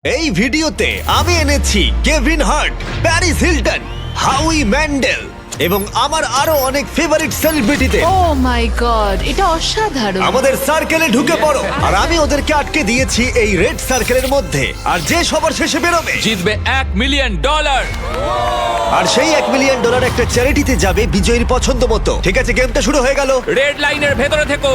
এই ভিডিওতে আমি এনেছি Kevin Hart, Paris Hilton, হাউই Mendel এবং আমার আরো অনেক ফেভারিট সেলিব্রিটিদের। ও মাই গড, এটা অসাধারণ। আমাদের সার্কেলে ঢুকে পড়ো, আর আমি ওদেরকে আটকে দিয়েছি এই রেড সার্কেলের মধ্যে। আর যে সবার শেষে বেরোবে জিতবে $1 মিলিয়ন। আর সেই $1 মিলিয়ন একটা চ্যারিটিতে যাবে বিজয়ীর পছন্দ মতো। ঠিক আছে, গেমটা শুরু হয়ে গেল। রেড লাইনের ভেতরে থেকো।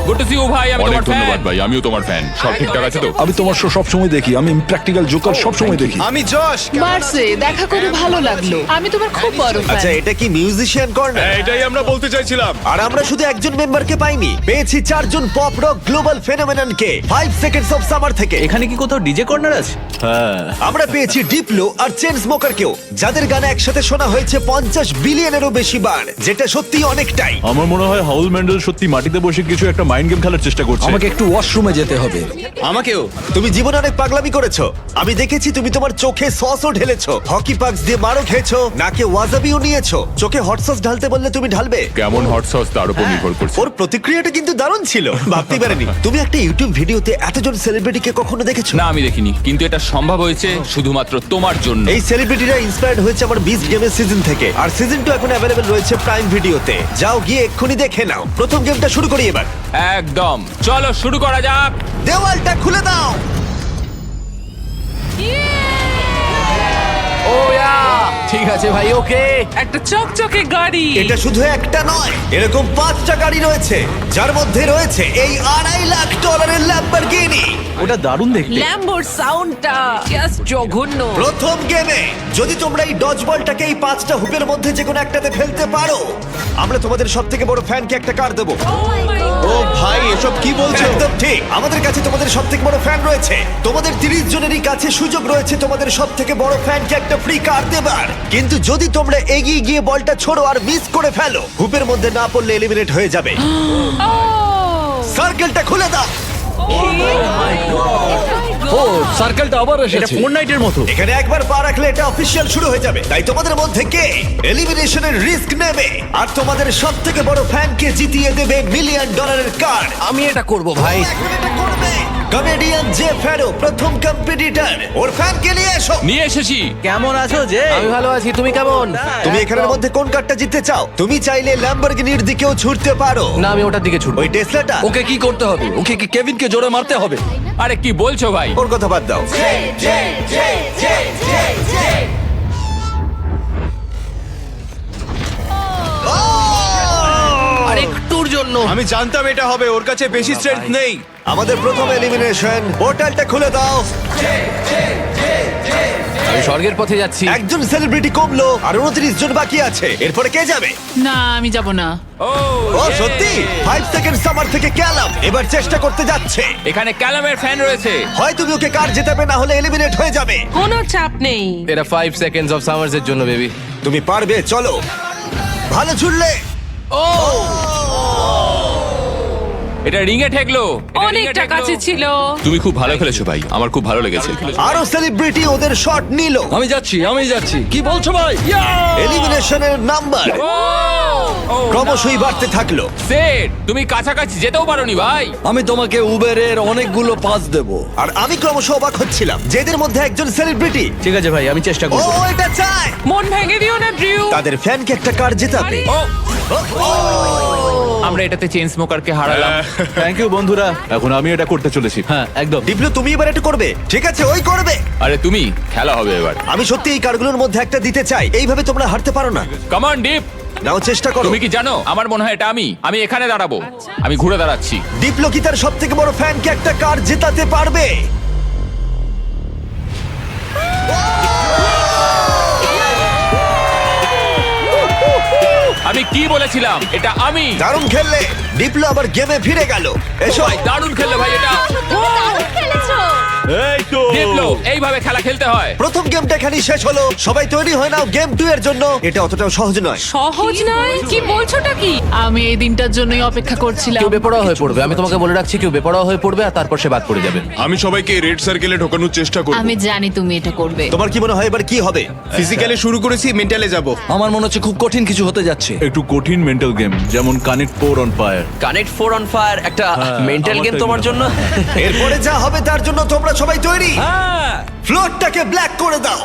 গুড টু সি ইউ ভাই, আমি অনেক তোমার ফ্যান। ধন্যবাদ ভাই, আমিও তোমার ফ্যান। সব ঠিকঠাক আছে তো? আমি তোমার শো সবসময় দেখি। আমি প্র্যাকটিক্যাল জোকার সবসময় দেখি। আমি যশ। মার্সে দেখা করে ভালো লাগলো। আমি তোমার খুব বড় আচ্ছা, ফ্যান। এটা কি মিউজিশিয়ান কর্নার? এটাই আমরা বলতে চাইছিলাম। আর আমরা শুধু একজন মেম্বারকে পাইনি, পেয়েছি 4 জন পপ রক গ্লোবাল ফেনোমেননকে 5 সেকেন্ডস অফ সামার থেকে। এখানে কি কোথাও ডিজে কর্নার আছে? আমরা পেয়েছি ডিপ্লো আর চেন স্মোকারকেও, যাদের গান একসাথে শোনা হয়েছে 50 বিলিয়নেরও বেশি বার, যেটা সত্যি অনেকটাই। আমার মনে হয় হাউল ম্যান্ডেল সত্যি মাটিতে বসে কিছু একটা মাইন্ড গেম খেলার চেষ্টা করছে। আমাকে একটু ওয়াশরুমে যেতে হবে। আমাকেও। তুমি জীবনে অনেক পাগলামি করেছো। আমি দেখেছি তুমি তোমার চোখে সসও ঢেলেছো, হকি পাক্স দিয়ে মারও খেয়েছো, নাকে ওয়াজাবিও নিয়েছো। চোখে হট সস ঢালতে বললে তুমি ঢালবে। কেমন হট সস তার উপর নির্ভর করছে। ওর প্রতিক্রিয়াটা কিন্তু দারুণ ছিল, ভাবতে পারেনি। তুমি একটা ইউটিউব ভিডিওতে এতজন সেলিব্রিটিকে কখনো দেখেছো? না, আমি দেখিনি, কিন্তু এটা সম্ভব হয়েছে শুধুমাত্র তোমার জন্য। এই সেলিব্রিটিরা ইন্সপায়ার্ড হয়েছে আমার বিস্ট গেমের সিজন থেকে, আর সিজন 2 এখন অ্যাভেলেবল রয়েছে প্রাইম ভিডিওতে। যাও গিয়ে এক্ষুনি দেখে নাও। প্রথম গেমটা শুরু করি এবার। একদম, চলো শুরু করা যাক। দেওয়ালটা খুলে দাও। ঠিক আছে ভাই, ওকে। একটা চকচকে গাড়ি। এটা শুধু একটা নয়, এরকম 5টা গাড়ি রয়েছে, যার মধ্যে রয়েছে এই $2.5 লাখ ল্যাম্বরগিনি। ওটা দারুণ দেখতে। ল্যাম্বোর সাউন্ডটা জাস্ট জঘন্য। প্রথম গেমে যদি তোমরা এই ডজ বলটাকে এই 5টা হুপের মধ্যে যে কোনো একটাতে ফেলতে পারো, আমরা তোমাদের সবথেকে বড় ফ্যানকে একটা কার দেবো। ও ভাই, এসব কি বলছো? একদম ঠিক, আমাদের কাছে তোমাদের সবথেকে বড় ফ্যান রয়েছে। তোমাদের 30 জনেরই কাছে সুযোগ রয়েছে তোমাদের সবথেকে বড় ফ্যানকে একটা ফ্রি কার দেবার। কিন্তু যদি তোমরা এগিয়ে গিয়ে বলটা ছোড়ো আর মিস করে ফেলো, হুপের মধ্যে না পড়লে এলিমিনেট হয়ে যাবে। সার্কেলটা খুলে দাও। ও, সার্কেলটা আবার এটা এসেছে। ফোর্টনাইটের মতো। এখানে একবার পা রাখলে এটা অফিসিয়াল শুরু হয়ে যাবে। তাই তোমাদের মধ্যে কে এলিমিনেশনের রিস্ক নেবে আর তোমাদের সবথেকে বড় ফ্যানকে জিতিয়ে দেবে $1 মিলিয়ন কার? আমি এটা করব ভাই। কমেডিয়ান জে ফ্যারো প্রথম কম্পিটিটর, ওর ফ্যানকে নিয়ে এসো। নিয়ে এসেছি। কেমন আছো যে? আমি ভালো আছি, তুমি কেমন? তুমি এখানের মধ্যে কোন কারটা জিততে চাও? তুমি চাইলে ল্যাম্বরগিনির দিকেও ছুটতে পারো। না, আমি ওটার দিকে ছুটবো। ওই টেসলাটা। ওকে কি করতে হবে? ওকে কি কেভিনকে জোরে মারতে হবে? আরে কি বলছো ভাই? ওর কথা বাদ দাও। আরেকটুর জন্য। আমি জানতাম এটা হবে, ওর কাছে বেশি স্ট্রেংথ নেই। আমাদের প্রথম এলিমিনেশন, পোর্টালটা খুলে দাও। আমি স্বর্গের পথে যাচ্ছি। একজন সেলিব্রিটি কমলো আর 29 জন বাকি আছে। এরপরে কে যাবে? না, আমি যাব না। ও সত্যি? 5 সেকেন্ড সামার থেকে ক্যালাম এবার চেষ্টা করতে যাচ্ছে। এখানে ক্যালামের ফ্যান রয়েছে। হয় তুমি ওকে কার জেতাবে, না হলে এলিমিনেট হয়ে যাবে। কোনো চাপ নেই। এটা 5 সেকেন্ডস অফ সামার্স এর জন্য, বেবি। তুমি পারবে, চলো। ভালো ছুড়লে। এটা রিং এ ঠেকলো। এটা ring এ অনেকটা ঠেকলো। কাছে ছিল। তুমি খুব ভালো খেলেছো ভাই, আমার খুব ভালো লেগেছে। আরো সেলিব্রিটি ওদের শট নিল। আমি যাচ্ছি। কি বলছো ভাই? এলিমিনেশনের নাম্বার ও, ক্রমশই বাড়তে থাকলো। সেট, তুমি কাছাকাছি যেতেও পারোনি ভাই। আমি তোমাকে উবেরের অনেকগুলো পাস দেব। আর আমি ক্রমশ অবাক হচ্ছিলাম যে এদের মধ্যে একজন সেলিব্রিটি। ঠিক আছে ভাই, আমি চেষ্টা ও করব। এটা চায় মন ভেঙে দিও না, ড্রিউ। তাদের ফ্যানকে একটা কার জেতাবে। ও, আমরা এটাতে চেন স্মোকারকে হারালাম। থ্যাংক ইউ বন্ধুরা, এখন আমি এটা করতে চলেছি। হ্যাঁ, একদম। ডিপ্লো, তুমি এবার এটা করবে? ঠিক আছে, ওই করবে। আরে তুমি, খেলা হবে এবার। আমি সত্যি এই কারগুলোর মধ্যে একটা দিতে চাই। এইভাবে তোমরা হারতে পারো না। Come on deep. নাও চেষ্টা করো। তুমি কি জানো, আমার মনে হয় এটা আমি এখানে দাঁড়াবো। আমি ঘুরে দাঁড়াচ্ছি। ডিপ্লো কি তার সব থেকে বড় ফ্যানকে একটা কার জেতাতে পারবে? আমি কি বলেছিলাম, এটা আমি। দারুণ খেললে। ডিপ্লো আবার গেমে ফিরে গেল। এসো। ভাই দারুণ খেললে ভাই এটা। এই তো ডিপ্লো, এইভাবে কিভাবে খেলা খেলতে হয়। প্রথম গেমটা এখানেই শেষ হলো, সবাই তৈরি হয়ে নাও গেম 2 এর জন্য। এটা অতটাও সহজ নয়। সহজ নয়, কি বলছোটা কি? আমি এই দিনটার জন্যই অপেক্ষা করছিলাম। কেউ বেপরোয়া হয়ে পড়বে, আমি তোমাকে বলে রাখছি, কেউ বেপরোয়া হয়ে পড়বে আর তারপর সে বাদ পড়ে যাবে। আমি সবাইকে রেড সার্কেলে ঢোকানোর চেষ্টা করব। আমি জানি তুমি এটা করবে। তোমার কি মনে হয় এবার কি হবে? ফিজিক্যালি শুরু করেছি, মেন্টালে যাব। আমার মনে হচ্ছে খুব কঠিন কিছু হতে যাচ্ছে। একটু কঠিন মেন্টাল গেম, যেমন connect 4 on fire. Connect 4 on fire একটা মেন্টাল আমার গেম তাই তোমার মনে জন্য। এরপরে যা হবে তার জন্য তোমরা সবাই তৈরি? ফ্লোরটাকে ব্ল্যাক করে দাও।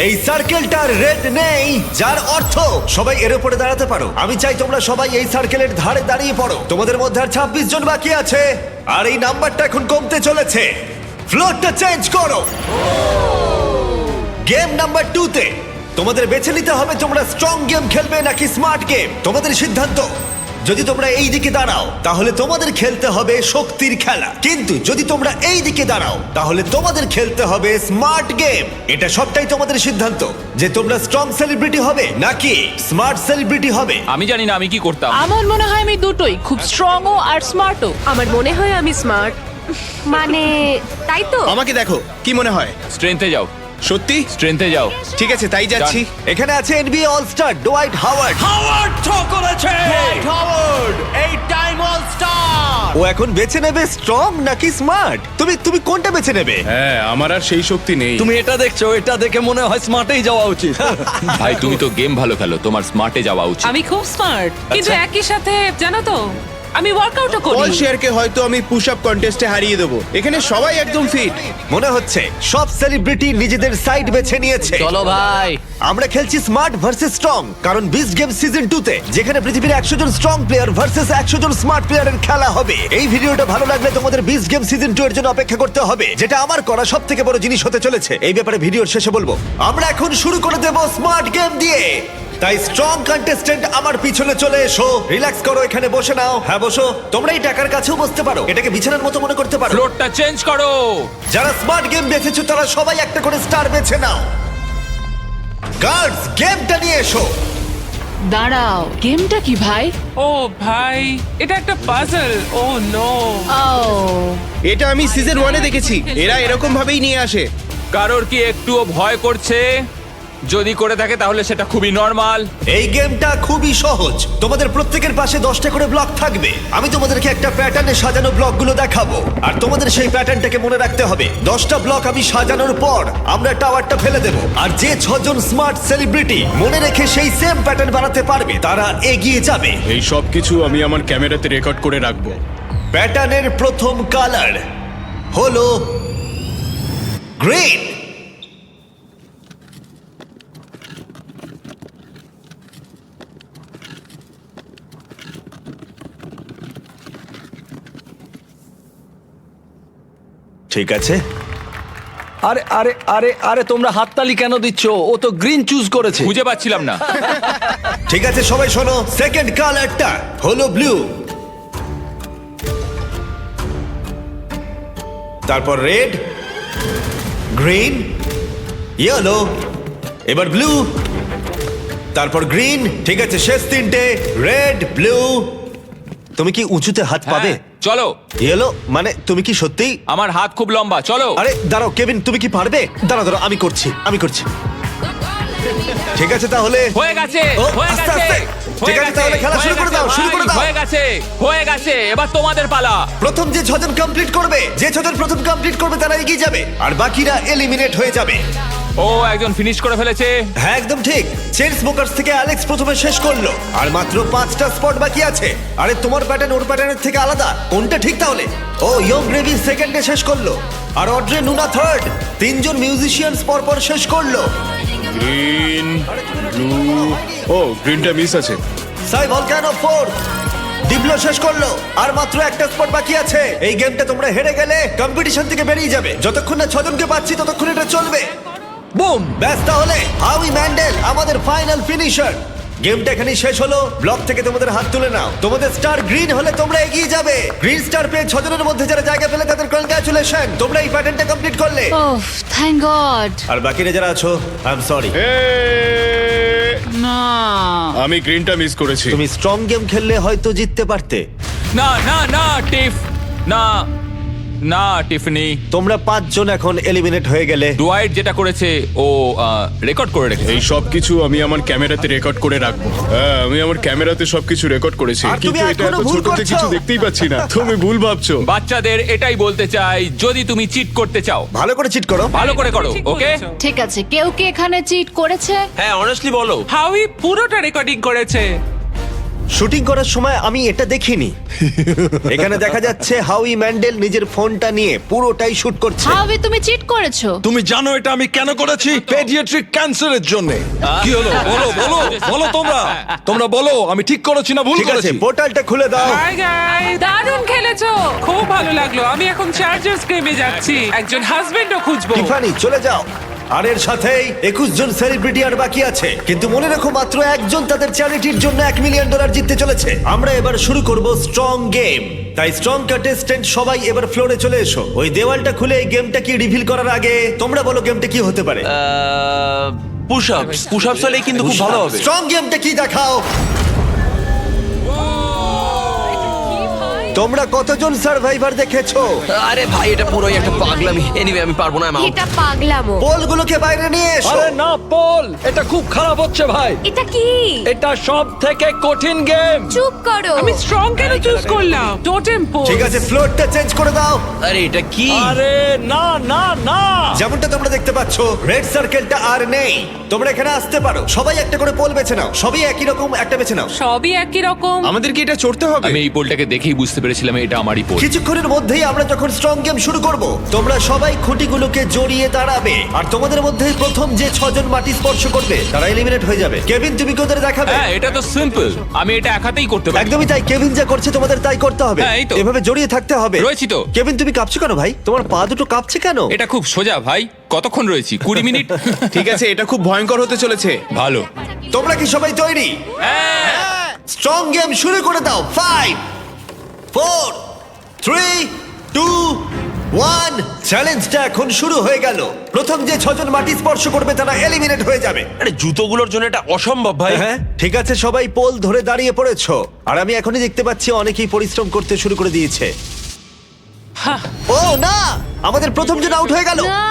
এই সার্কেলটার রেড নেই, যার অর্থ সবাই এর উপরে দাঁড়াতে পারো। আমি চাই তোমরা সবাই এই সার্কেলের ধারে দাঁড়িয়ে পড়ো। তোমাদের মধ্যে আর 26 জন বাকি আছে, আর এই নাম্বারটা এখন কমতে চলেছে। ফ্লোরটা চেঞ্জ করো। গেম নাম্বার 2 তে তোমাদের বেছে নিতে হবে তোমরা স্ট্রং গেম খেলবে নাকি স্মার্ট গেম। তোমাদের সিদ্ধান্ত। যদি তোমরা এই দিকে দাঁড়াও তাহলে তোমাদের খেলতে হবে শক্তির খেলা, কিন্তু যদি তোমরা এই দিকে দাঁড়াও তাহলে তোমাদের খেলতে হবে স্মার্ট গেম। এটা সবটাই তোমাদের সিদ্ধান্ত যে তোমরা স্ট্রং সেলিব্রিটি হবে নাকি স্মার্ট সেলিব্রিটি হবে। আমি জানি না আমি কি করতাম। আমার মনে হয় আমি দুটোই, খুব স্ট্রংও আর স্মার্টও। আমার মনে হয় আমি স্মার্ট, মানে তাই তো। আমাকে দেখো, কি মনে হয়? স্ট্রেংথে যাও, সত্যি? স্ট্রেংথে যাও। ঠিক আছে, তাই যাচ্ছি। এখানে আছে NBA all star Dwight Howard. ও এখন বেছে নেবে স্ট্রং নাকি স্মার্ট। তুমি কোনটা বেছে নেবে? হ্যাঁ, আমার আর সেই শক্তি নেই। তুমি এটা দেখছো, এটা দেখে মনে হয় স্মার্টেই যাওয়া উচিত। ভাই তুমি তো গেম ভালো খেলো, তোমার স্মার্টে যাওয়া উচিত। আমি খুব স্মার্ট, কিন্তু একই সাথে জানো তো আমি ওয়ার্কআউটও করি। পল শেয়ারকে হয়তো আমি পুশ আপ কন্টেস্টে হারিয়ে দেবো। এখানে সবাই একদম ফিট। মনে হচ্ছে সব সেলিব্রিটি নিজেদের সাইড বেছে নিয়েছে। চলো ভাই। আমরা খেলছি স্মার্ট ভার্সেস স্ট্রং, কারণ বিস্ট গেম সিজন 2 তে যেখানে পৃথিবীর 100 জন স্ট্রং প্লেয়ার ভার্সেস 100 জন স্মার্ট প্লেয়ারের খেলা হবে। এই ভিডিওটা ভালো লাগলে তোমাদের বিস্ট গেম সিজন 2 এর জন্য অপেক্ষা করতে হবে, যেটা আমার করা সবথেকে বড় জিনিস হতে চলেছে। এই ব্যাপারে ভিডিওর শেষে বলবো। আমরা এখন শুরু করে দেব স্মার্ট গেম দিয়ে। তাই স্ট্রং কন্টেস্ট্যান্ট আমার পিছনে চলে এসো। রিল্যাক্স করো, এখানে বসে নাও। হ্যাঁ বসো। তোমরা এই টাকার কাছেও বসতে পারো, এটাকে বিছানার মতো মনে করতে পারো। ফ্লোরটা চেঞ্জ করো। যারা স্মার্ট গেম বেছেছো তারা সবাই একটা করে স্টার বেছে নাও। গার্ডস, গেমটা নিয়ে এসো। দাঁড়াও, গেমটা কি ভাই? ও ভাই, এটা একটা পাজল। ও নো। ও, এটা আমি সিজন 1-এ দেখেছি। এরা এরকম ভাবেই নিয়ে আসে। কারোর কি একটুও ভয় করছে? যদি করে থাকে তাহলে সেটা খুবই নর্মাল। এই গেমটা খুবই সহজ। তোমাদের প্রত্যেকের পাশে 10টা করে ব্লক থাকবে। আমি তোমাদেরকে একটা প্যাটার্নে সাজানো ব্লকগুলো দেখাবো, আর তোমাদের সেই প্যাটার্নটাকে মনে রাখতে হবে। 10টা ব্লক আমি সাজানোর পর আমরা টাওয়ারটা ফেলে দেব, আর যে 6 জন স্মার্ট সেলিব্রিটি মনে রেখে সেই সেম প্যাটার্ন বানাতে পারবে তারা এগিয়ে যাবে। এই সব কিছু আমি আমার ক্যামেরাতে রেকর্ড করে রাখবো। প্যাটার্নের প্রথম কালার হলো গ্রিন। ঠিক আছে। আরে আরে আরে আরে তোমরা হাততালি কেন দিচ্ছ? ও তো গ্রিন চুজ করেছে। খুঁজে পাচ্ছিলাম না। ঠিক আছে সবাই শোনো, সেকেন্ড কালারটা হলো ব্লু, তারপর রেড, গ্রিন, ইয়েলো, এবার ব্লু, তারপর গ্রিন। ঠিক আছে, শেষ তিনটে রেড, ব্লু। তুমি কি উঁচুতে হাত পাবে? হ্যাঁ, চলো। ইয়েলো মানে তুমি কি সত্যিই? আমার হাত খুব লম্বা, চলো। আরে দাঁড়াও কেভিন, তুমি কি পারবে? দাঁড়াও, আমি করছি। ঠিক আছে তাহলে হয়ে গেছে, ও, হয়ে আস্তে, গেছে, আস্তে। হয়ে ঠিক আছে, গেছে, তাহলে খেলা হয়ে শুরু করে গেছে দাও, শুরু করে ভাই, দাও। হয়ে গেছে, হয়ে গেছে। এবার তোমাদের পালা। প্রথম যে 6 জন কমপ্লিট করবে, যে 6 জন প্রথম কমপ্লিট করবে তারা এগিয়ে যাবে, আর বাকিরা এলিমিনেট হয়ে যাবে। ও একজন ফিনিশ করে ফেলেছে। হ্যাঁ একদম ঠিক। চেন স্মোকার্স থেকে অ্যালেক্স প্রথমে শেষ করলো, আর মাত্র 5টা স্পট বাকি আছে। আরে তোমার প্যাটার্ন ওর প্যাটার্নের থেকে আলাদা, কোনটা ঠিক তাহলে? ও ইয়ং গ্রেভি সেকেন্ডে শেষ করলো, আর অড্রে নুনা থার্ড। 3 জন মিউজিশিয়ানস পরপর শেষ করলো। গ্রিন, ব্লু, ও গ্রিনটা মিস আছে। সাই ভলকানো 4 ডিপ্লো শেষ করলো, আর মাত্র একটা স্পট বাকি আছে। এই গেমটা তোমরা হেরে গেলে কম্পিটিশন থেকে বেরিয়ে যাবে। যতক্ষণ না 6 জনকে পাচ্ছি ততক্ষণ এটা চলবে। বুম! ব্যাস, তাহলে হাউই ম্যান্ডেল আমাদের ফাইনাল ফিনিশার। গেমটা এখানেই শেষ হলো। ব্লক থেকে তোমাদের হাত তুলে নাও। তোমাদের স্টার গ্রিন হলে তোমরা এগিয়ে যাবে। গ্রিন স্টার পেয়ে 6 জনের মধ্যে যারা জায়গা পেলে তাদের কনগ্রাচুলেশন, তোমরা এই প্যাটার্নটা কমপ্লিট করলে। ওহ, থ্যাংক গড। আর বাকিরা যারা আছো, আই এম সরি। না, আমি গ্রিনটা মিস করেছি। তুমি স্ট্রং গেম খেললে হয়তো জিততে পারতে। না না না টিফ, না। না টিফনি, তোমরা 5 জন এখন এলিমিনেট হয়ে গেলে। ডুয়াইট যেটা করেছে ও রেকর্ড করে রেখেছে। এই সব কিছু আমি আমার ক্যামেরাতে রেকর্ড করে রাখবো। হ্যাঁ, আমি আমার ক্যামেরাতে সবকিছু রেকর্ড করেছি, আর তুমি কিন্তু এটা এখনো এত ভুল ছোটতে করছো। কিছু দেখতেই পাচ্ছি না। তুমি ভুল ভাবছো। বাচ্চাদের এটাই বলতে চাই, যদি তুমি চিট করতে চাও ভালো করে চিট করো। ভালো করে করো, ঠিক ওকে? বলেছো। ঠিক আছে, কেউ কি এখানে চিট করেছে? হ্যাঁ অনেস্টলি বলো। হাউই পুরোটা রেকর্ডিং করেছে। শুটিং করার সময় আমি এটা দেখিনি। এখানে দেখা যাচ্ছে হাউই ম্যান্ডেল নিজের ফোনটা নিয়ে পুরোটাই শুট করছে। হাউই, তুমি চিট করেছো। তুমি জানো এটা আমি কেন করেছি? পেডিয়াট্রিক ক্যান্সারের জন্য। কি হলো? বলো বলো বলো তোমরা। তোমরা বলো আমি ঠিক করেছি না ভুল ঠিক আছে, করেছি? পোর্টালটা খুলে দাও। হাই গাইস, দারুণ খেলেছো, খুব ভালো লাগলো। আমি এখন চার্জার্স গেমে যাচ্ছি, একজন হাজবেন্ডও খুঁজবো। টিফানি চলে যাও। আর এর সাথেই 21 জন সেলিব্রিটি আর বাকি আছে, কিন্তু মনে রাখো মাত্র একজন তাদের চ্যারিটির জন্য $1 মিলিয়ন জিততে চলেছে। আমরা এবার শুরু করব স্ট্রং গেম। তাই স্ট্রং কন্টেস্টেন্ট সবাই এবার ফ্লোরে চলে এসো। ওই দেওয়ালটা খুলে এই গেমটা কি রিভিল করার আগে তোমরা বলো গেমটা কি হতে পারে। পুশ আপস হলেই কিন্তু খুব ভালো হবে। স্ট্রং গেমটা কি দেখাও। তোমরা কতজন সার্ভাইভার দেখেছো? আরে ভাই এটা পুরোই একটা পাগলামি। এনিওয়ে আমি পারবো না। এটা পাগলামো। পোলগুলোকে বাইরে নিয়ে এসো। আরে না পল, এটা খুব খারাপ হচ্ছে ভাই। এটা কি? এটা সব থেকে কঠিন গেম। চুপ করো। আমি স্ট্রং কেন চুজ করলাম? Totem pose. ঠিক আছে, ফ্লোরটা চেঞ্জ করে দাও। আরে এটা কি? আরে না না না। যেমনটা তোমরা দেখতে পাচ্ছ, রেড সার্কেলটা আর নেই। তোমরা এখানে আসতে পারো, সবাই একটা করে পোল বেছে নাও। সবই একই রকম, একটা বেছে নাও। সবই একই রকম। আমাদের কি এটা চড়তে হবে? আমি এই পোলটাকে দেখেই বুঝতে পেরেছিলাম এটা আমারই পোল। কিছুক্ষণের মধ্যেই আমরা যখন স্ট্রং গেম শুরু করব, তোমরা সবাই খুঁটিগুলোকে জড়িয়ে দাঁড়াবে। আর তোমাদের মধ্যে প্রথম যে 6 জন মাটি স্পর্শ করবে তারা এলিমিনেট হয়ে যাবে। কেভিন, তুমি কি ওদের দেখাবে? হ্যাঁ, এটা তো সিম্পল, আমি এটা একাতেই করতে পারি। একদমই তাই, কেভিন যা করছে তোমাদের তাই করতে হবে। হ্যাঁ, এই তো। এভাবে জড়িয়ে থাকতে হবে। রয়েছি তো। কেভিন, তুমি কাঁপছো কেন ভাই? তোমার পা দুটো কাঁপছে কেন? এটা খুব সোজা ভাই, কতক্ষণ রয়েছি? 20 মিনিট। ঠিক আছে, এটা খুব ভয়ঙ্কর হতে চলেছে। ভালো। তোমরা কি সবাই তৈরি? স্ট্রং গেম শুরু করে দাও। 5 4 3 2 1 চ্যালেঞ্জটা এখন শুরু হয়ে গেল। প্রথম যে 6 জন মাটি স্পর্শ করবে তারা এলিমিনেট হয়ে যাবে। আরে জুতোগুলোর জন্য এটা অসম্ভব ভাই। হ্যাঁ, ঠিক আছে, সবাই পোল ধরে দাঁড়িয়ে পড়েছো। আর আমি এখনই দেখতে পাচ্ছি অনেকেই পরিশ্রম করতে শুরু করে দিয়েছে। ও না, আমাদের প্রথম জন আউট হয়ে গেল। না,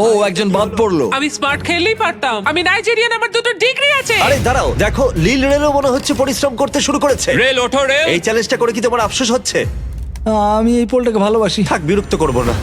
ও একজন বাদ পড়লো। আমি স্মার্ট খেললেই পারতাম। আমি নাইজেরিয়ান, আমার 2টো ডিগ্রি আছে। আরে দাঁড়াও, দেখো লিল রেলও মনে হচ্ছে পরিশ্রম করতে শুরু করেছে। রেল ওঠো, রেল। এই চ্যালেঞ্জটা করে কি তোমার আফসোস হচ্ছে? আমি এই পোলটাকে ভালোবাসি। থাক, বিরক্ত করবো না।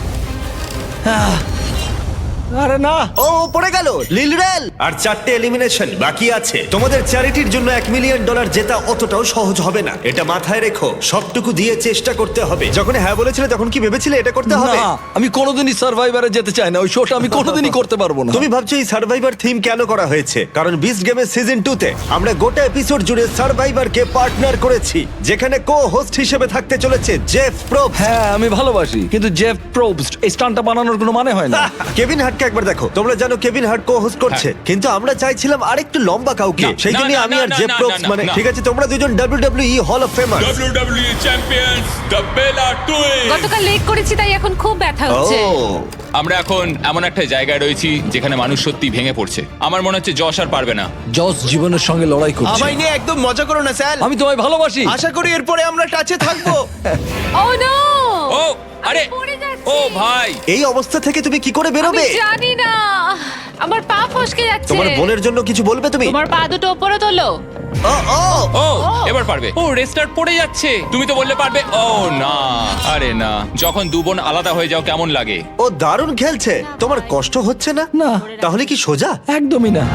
আরে না। ও পড়ে গেল লিল রেল। আর 4টে এলিমিনেশন বাকি আছে। তোমাদের চ্যারিটির জন্য $1 মিলিয়ন জেতা অতটাও সহজ হবে না, এটা মাথায় রেখো। সবটুকু দিয়ে চেষ্টা করতে হবে। যখন হ্যাঁ বলেছিলে তখন কি ভেবেছিলে এটা করতে হবে? না, আমি কোনোদিনই সার্ভাইভারে যেতে চাই না। ওই শোটা আমি কোনোদিনই করতে পারবো না। তুমি ভাবছো এই সার্ভাইভার থিম কেন করা হয়েছে? কারণ বিস্ট গেমের সিজন 2 তে আমরা গোটা এপিসোড জুড়ে সার্ভাইভারকে পার্টনার করেছি, যেখানে কো হোস্ট হিসেবে থাকতে চলেছে জেফ প্রোবস। হ্যাঁ আমি ভালোবাসি, কিন্তু জেফ প্রোবস্ট এই স্টান্টটা বানানোর কোনো মানে হয় না। কেভিন হার্টকে একবার দেখো। তোমরা জানো কেভিন হার্ট কো হোস্ট করছে, কিন্তু আমরা চাইছিলাম আরেকটু লম্বা কাউকে। না, সেই না, জন্য না, আমি না, আর না, জেফ না, প্রোবস না, মানে না। ঠিক আছে, তোমরা দুজন WWE hall of famer. WWE champions the Bella twins. গতকাল লেট করেছি তাই এখন খুব ব্যথা হচ্ছে। আমরা এখন এমন একটা জায়গায় রয়েছি যেখানে মানুষ সত্যি ভেঙে পড়ছে। আমার মনে হচ্ছে যশ আর পারবে না। জস জীবনের সঙ্গে লড়াই করছে। আমায় নিয়ে একদম মজা করো না স্যার। আমি তোমায় ভালোবাসি। আশা করি এরপরে আমরা টাচে থাকবো। ও নো, ও আরে পড়ে যাচ্ছি। ও ভাই, এই অবস্থা থেকে তুমি কি করে আমি বেরোবে? জানি না, আমার পা ফসকে যাচ্ছে। তোমার বোনের জন্য কিছু বলবে তুমি? তোমার পা দুটো উপরে তোলো। ও ও ও এবার পারবে। ও রেস্টার্ট পড়ে যাচ্ছে। তুমি তো বললে পারবে। ও না, আরে না, যখন দু বোন আলাদা হয়ে যাও কেমন লাগে? ও দারুণ খেলছে। তোমার কষ্ট হচ্ছে না? না। তাহলে কি সোজা? একদমই না।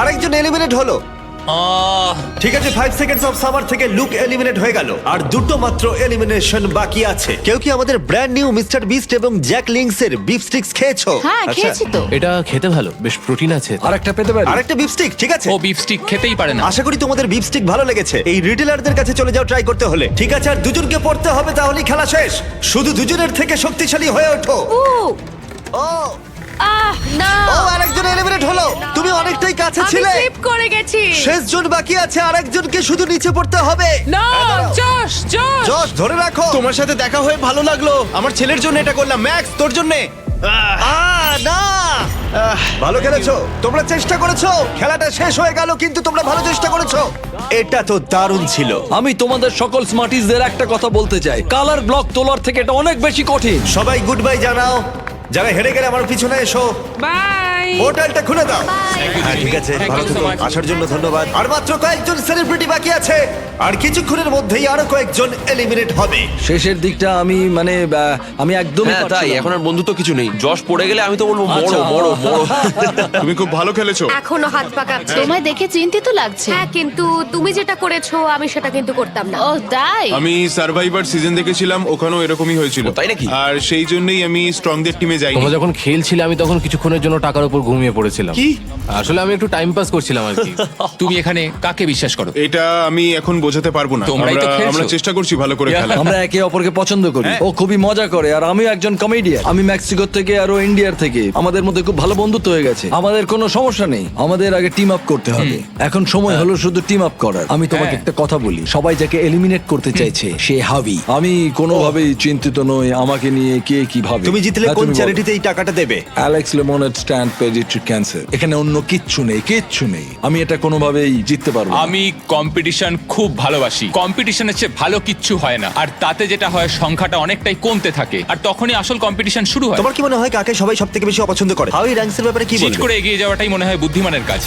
আরেকজন এলিমিনেট হলো। ঠিক আছে, 5 সেকেন্ডস অফ সামার থেকে লুক এলিমিনেট হয়ে গেল। আর দুটো মাত্র এলিমিনেশন বাকি আছে। কেউ কি আমাদের ব্র্যান্ড নিউ মিস্টার বিস্ট এবং জ্যাক লিংসের বিফ স্টিক্স খেয়েছো? হ্যাঁ, আচ্ছা, খেয়েছি তো। এটা খেতে ভালো, বেশ প্রোটিন আছে। আরেকটা পেতে পারি? আরেকটা বিফ স্টিক, ঠিক আছে। ও বিফ স্টিক খেতেই পারে না। আশা করি তোমাদের বিফ স্টিক ভালো লেগেছে। এই রিটেলারদের কাছে চলে যাও ট্রাই করতে হলে। ঠিক আছে, আর দুজনকে পড়তে হবে, তাহলেই খেলা শেষ। শুধু দুজনের থেকে শক্তিশালী হয়ে ওঠো। উ, ও না। ও আরেকজন এলিমিনেট হলো। তুমি অনেকটাই কাছে আমি ছিলে। স্লিপ করে গেছি। শেষ জন বাকি আছে, আরেকজনকে শুধু নিচে পড়তে হবে। না, হ্যাঁ, দাঁড়াও। Josh Josh. জশ ধরে রাখো। তোমার সাথে দেখা হয়ে ভালো লাগলো। আমার ছেলের জন্য এটা করলাম। ম্যাক্স তোর জন্য। না ভালো খেলেছো, তোমরা চেষ্টা করেছো, খেলাটা শেষ হয়ে গেল কিন্তু তোমরা ভালো চেষ্টা করেছো। এটা তো দারুণ ছিল। আমি তোমাদের সকল স্মার্টিসদের একটা কথা বলতে চাই, কালার ব্লক তোলার থেকে এটা অনেক বেশি কঠিন। সবাই গুড বাই জানাও, যারা হেরে গেলে আমার পিছনে এসো। বাই। পোর্টালটা খুলে দাও। Bye. হ্যাঁ, ঠিক আছে, Thank ভালো you so থেকো, much. আসার জন্য ধন্যবাদ। আর মাত্র কয়েকজন সেলিব্রিটি বাকি আছে, আর কিছুক্ষণের মধ্যেই আরো কয়েকজন এলিমিনেট হবে। শেষের দিকটা আমি একদমই হ্যাঁ তাই, পারছিলাম এখন আর বন্ধু তো কিছু নেই। যশ পড়ে গেলে আমি তো বলবো বড় আচ্ছা। বড় বড়। তুমি খুব ভালো খেলেছো। এখনো হাত পাকাচ্ছে। তোমায় দেখে চিন্তিত লাগছে। হ্যাঁ, কিন্তু তুমি যেটা করেছো আমি সেটা কিন্তু করতাম না। ও তাই? আমি সার্ভাইভার সিজন দেখেছিলাম, ওখানেও এরকমই হয়েছিল। ও, তাই নাকি? আর সেই জন্যই আমি স্ট্রংদের টিমে যাইনি। তোমরা যখন খেলছিলে আমি তখন কিছুক্ষণের জন্য টাকার উপর ঘুমিয়ে পড়েছিলাম। কি? আসলে আমি একটু টাইম পাস করছিলাম আর কি। তুমি এখানে কাকে বিশ্বাস করো? এটা আমি এখন বোঝাতে পারবো না। তোমরাই তো খেলছো। আমরা চেষ্টা করছি ভালো করে খেলা। আমরা একে অপরকে পছন্দ করি, ও খুবই মজা করে আর আমিও একজন কমেডিয়ান। আমি মেক্সিকো থেকে আর ও ইন্ডিয়ার থেকে, আমাদের মধ্যে খুব ভালো বন্ধুত্ব হয়ে গেছে। আমাদের কোনো সমস্যা নেই, আমাদের আগে টিম আপ করতে হবে। এখন সময় হলো শুধু টিম আপ করার। আমি তোমাকে একটা কথা বলি, সবাই যাকে এলিমিনেট করতে চাইছে সে হাবি। আমি কোনোভাবেই চিন্তিত নই আমাকে নিয়ে কে কি ভাবে। তুমি জিতলে হ্যাঁ, কোন তুমি বলো। চ্যারিটিতে এই টাকাটা দেবে? Alex lemonade stand paediatric cancer. এখানে অন্য কিচ্ছু নেই, কিচ্ছু নেই। আমি এটা কোনোভাবেই জিততে পারবো না। আমি কম্পিটিশন খুব ভালোবাসি। কম্পিটিশনের চেয়ে ভালো কিচ্ছু হয় না, আর তাতে যেটা হয় সংখ্যাটা অনেকটাই কমতে থাকে, আর তখনই আসল কম্পিটিশন শুরু হয়। তোমার কি মনে হয় কাকে সবাই সব থেকে বেশি অপছন্দ করে? হাউই র্যাঙ্কসের ব্যাপারে কি চিট বলবে? করে এগিয়ে যাওয়াটাই মনে হয় বুদ্ধিমানের কাজ।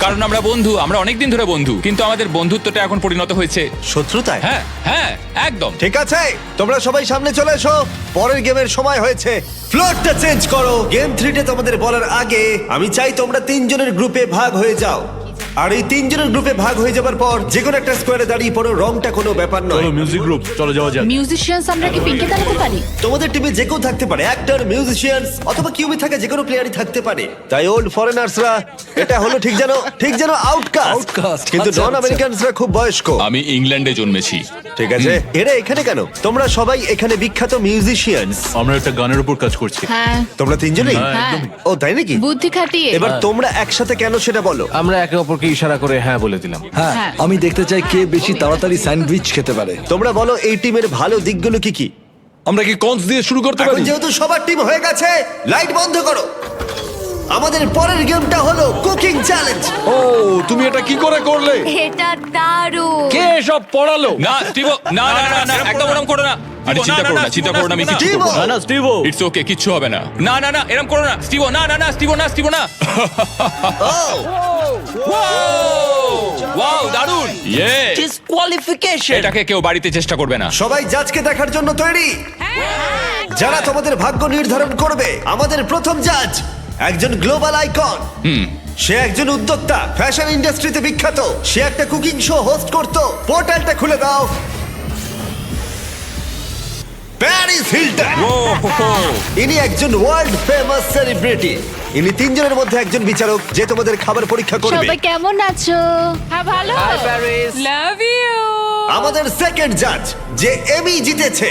কারণ আমরা বন্ধু, আমরা অনেকদিন ধরে বন্ধু, কিন্তু আমাদের বন্ধুত্বটা এখন পরিণত হয়েছে। শত্রুতায়? হ্যাঁ হ্যাঁ একদম। ঠিক আছে, তোমরা সবাই সামনে চলে এসো, পরের গেমের সময় হয়েছে। ফ্লোরটা চেঞ্জ করো। গেম 3-তে তোমাদের বলার আগে আমি চাই তোমরা তিনজনের গ্রুপে ভাগ হয়ে যাও। আর এই তিনজনের গ্রুপে ভাগ হয়ে যাবার পর যে কোনো একটা স্কোয়ারে দাঁড়িয়ে পড়ো, রংটা কোনো ব্যাপার নয়। চলো মিউজিক গ্রুপ, চলে যাওয়া যাক। মিউজিশিয়ানস আমরা কি পিঙ্কে দাঁড়াতে পারি? তোমাদের টিমে যে কেউ থাকতে পারে, অ্যাক্টর, মিউজিশিয়ানস অথবা কিউবি থাকা যে কোনো প্লেয়ারই থাকতে পারে। তাই ওল্ড ফরেনার্সরা, এটা হলো ঠিক যেন আউটকাস্ট, Outcast, কিন্তু আচ্ছা, নন আমেরিকানসরা খুব বয়স্ক। আমি ইংল্যান্ডে জন্মেছি। ঠিক আছে, এরা এখানে কেন? তোমরা সবাই এখানে বিখ্যাত মিউজিশিয়ানস। আমরা একটা গানের উপর কাজ করছি। হ্যাঁ। তোমরা তিনজনেই? হ্যাঁ। ও তাই নাকি? বুদ্ধি খাটিয়ে। এবার তোমরা একসাথে কেন সেটা বলো। আমরা একে অপরকে ইশারা করে হ্যাঁ বলে দিলাম। হ্যাঁ, হ্যাঁ। আমি দেখতে চাই কে বেশি তাড়াতাড়ি স্যান্ডউইচ খেতে পারে। তোমরা বলো এই টিমের ভালো দিকগুলো কি কি? আমরা কি কনস দিয়ে শুরু করতে এখন পারি? যেহেতু সবার টিম হয়ে গেছে, লাইট বন্ধ করো। আমাদের পরের গেমটা হলো কুকিং চ্যালেঞ্জ। ও, তুমি এটা কি করে করলে? এটা দারুণ। কে সব পড়ালো? না স্টিভো, না না না না, একদম ওরকম করো না। আরে চিন্তা করো না, চিন্তা করো না, আমি কিছু স্টিভো! করব না। না স্টিভো, ইটস ওকে, কিচ্ছু হবে না। না না না, এরকম করো না স্টিভো, না না না স্টিভো, না স্টিভো না। ওয়াও, দারুণ! ইয়ে! ডিসকোয়ালিফিকেশন। এটাকে কেউ বাড়িতে চেষ্টা করবে না। সবাই জাজকে দেখার জন্য তৈরি? যারা তোমাদের ভাগ্য নির্ধারণ করবে। আমাদের প্রথম জাজ একজন গ্লোবাল আইকন। সে একজন উদ্যোক্তা, ফ্যাশন ইন্ডাস্ট্রিতে বিখ্যাত। সে একটা কুকিং শো হোস্ট করত। পোর্টালটা খুলে দাও। Paris Hilton. ইনি একজন ওয়ার্ল্ড ফেমাস সেলিব্রিটি। ইনি তিনজনের মধ্যে একজন বিচারক যে তোমাদের খাবার পরীক্ষা করবে। সবাই কেমন আছো? হ্যাঁ ভালো। Love you. আমাদের সেকেন্ড জাজ যে এমি জিতেছে,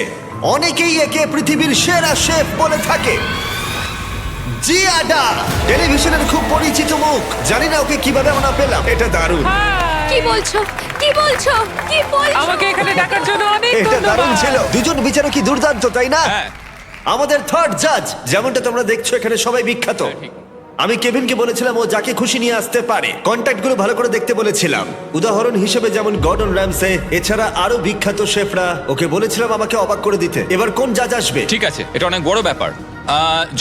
অনেকেই একে পৃথিবীর সেরা শেফ বলে থাকে। জিয়াডা, টেলিভিশনের খুব পরিচিত মুখ। জানি না ওকে কিভাবে আমরা পেলাম, এটা দারুণ। কি বলছো? কি বলছো? কি বলছো? আমাকে এখানে ডাকার জন্য অনেক এটা দারুণ ছিল। ধন্যবাদ। দুজন বিচারকই দুর্দান্ত, তাই না? হ্যাঁ। আমাদের থার্ড জাজ, যেমনটা তোমরা দেখছো এখানে সবাই বিখ্যাত। আমি কেভিনকে বলেছিলাম ও যাকে খুশি নিয়ে আসতে পারে। কন্ট্যাক্ট গুলো ভালো করে দেখতে বলেছিলাম। উদাহরণ হিসেবে যেমন গর্ডন র্যামসে, এছাড়া আরো বিখ্যাত শেফরা। ওকে বলেছিলাম আমাকে অবাক করে দিতে। এবার কোন জাজ আসবে? ঠিক আছে, এটা অনেক বড় ব্যাপার।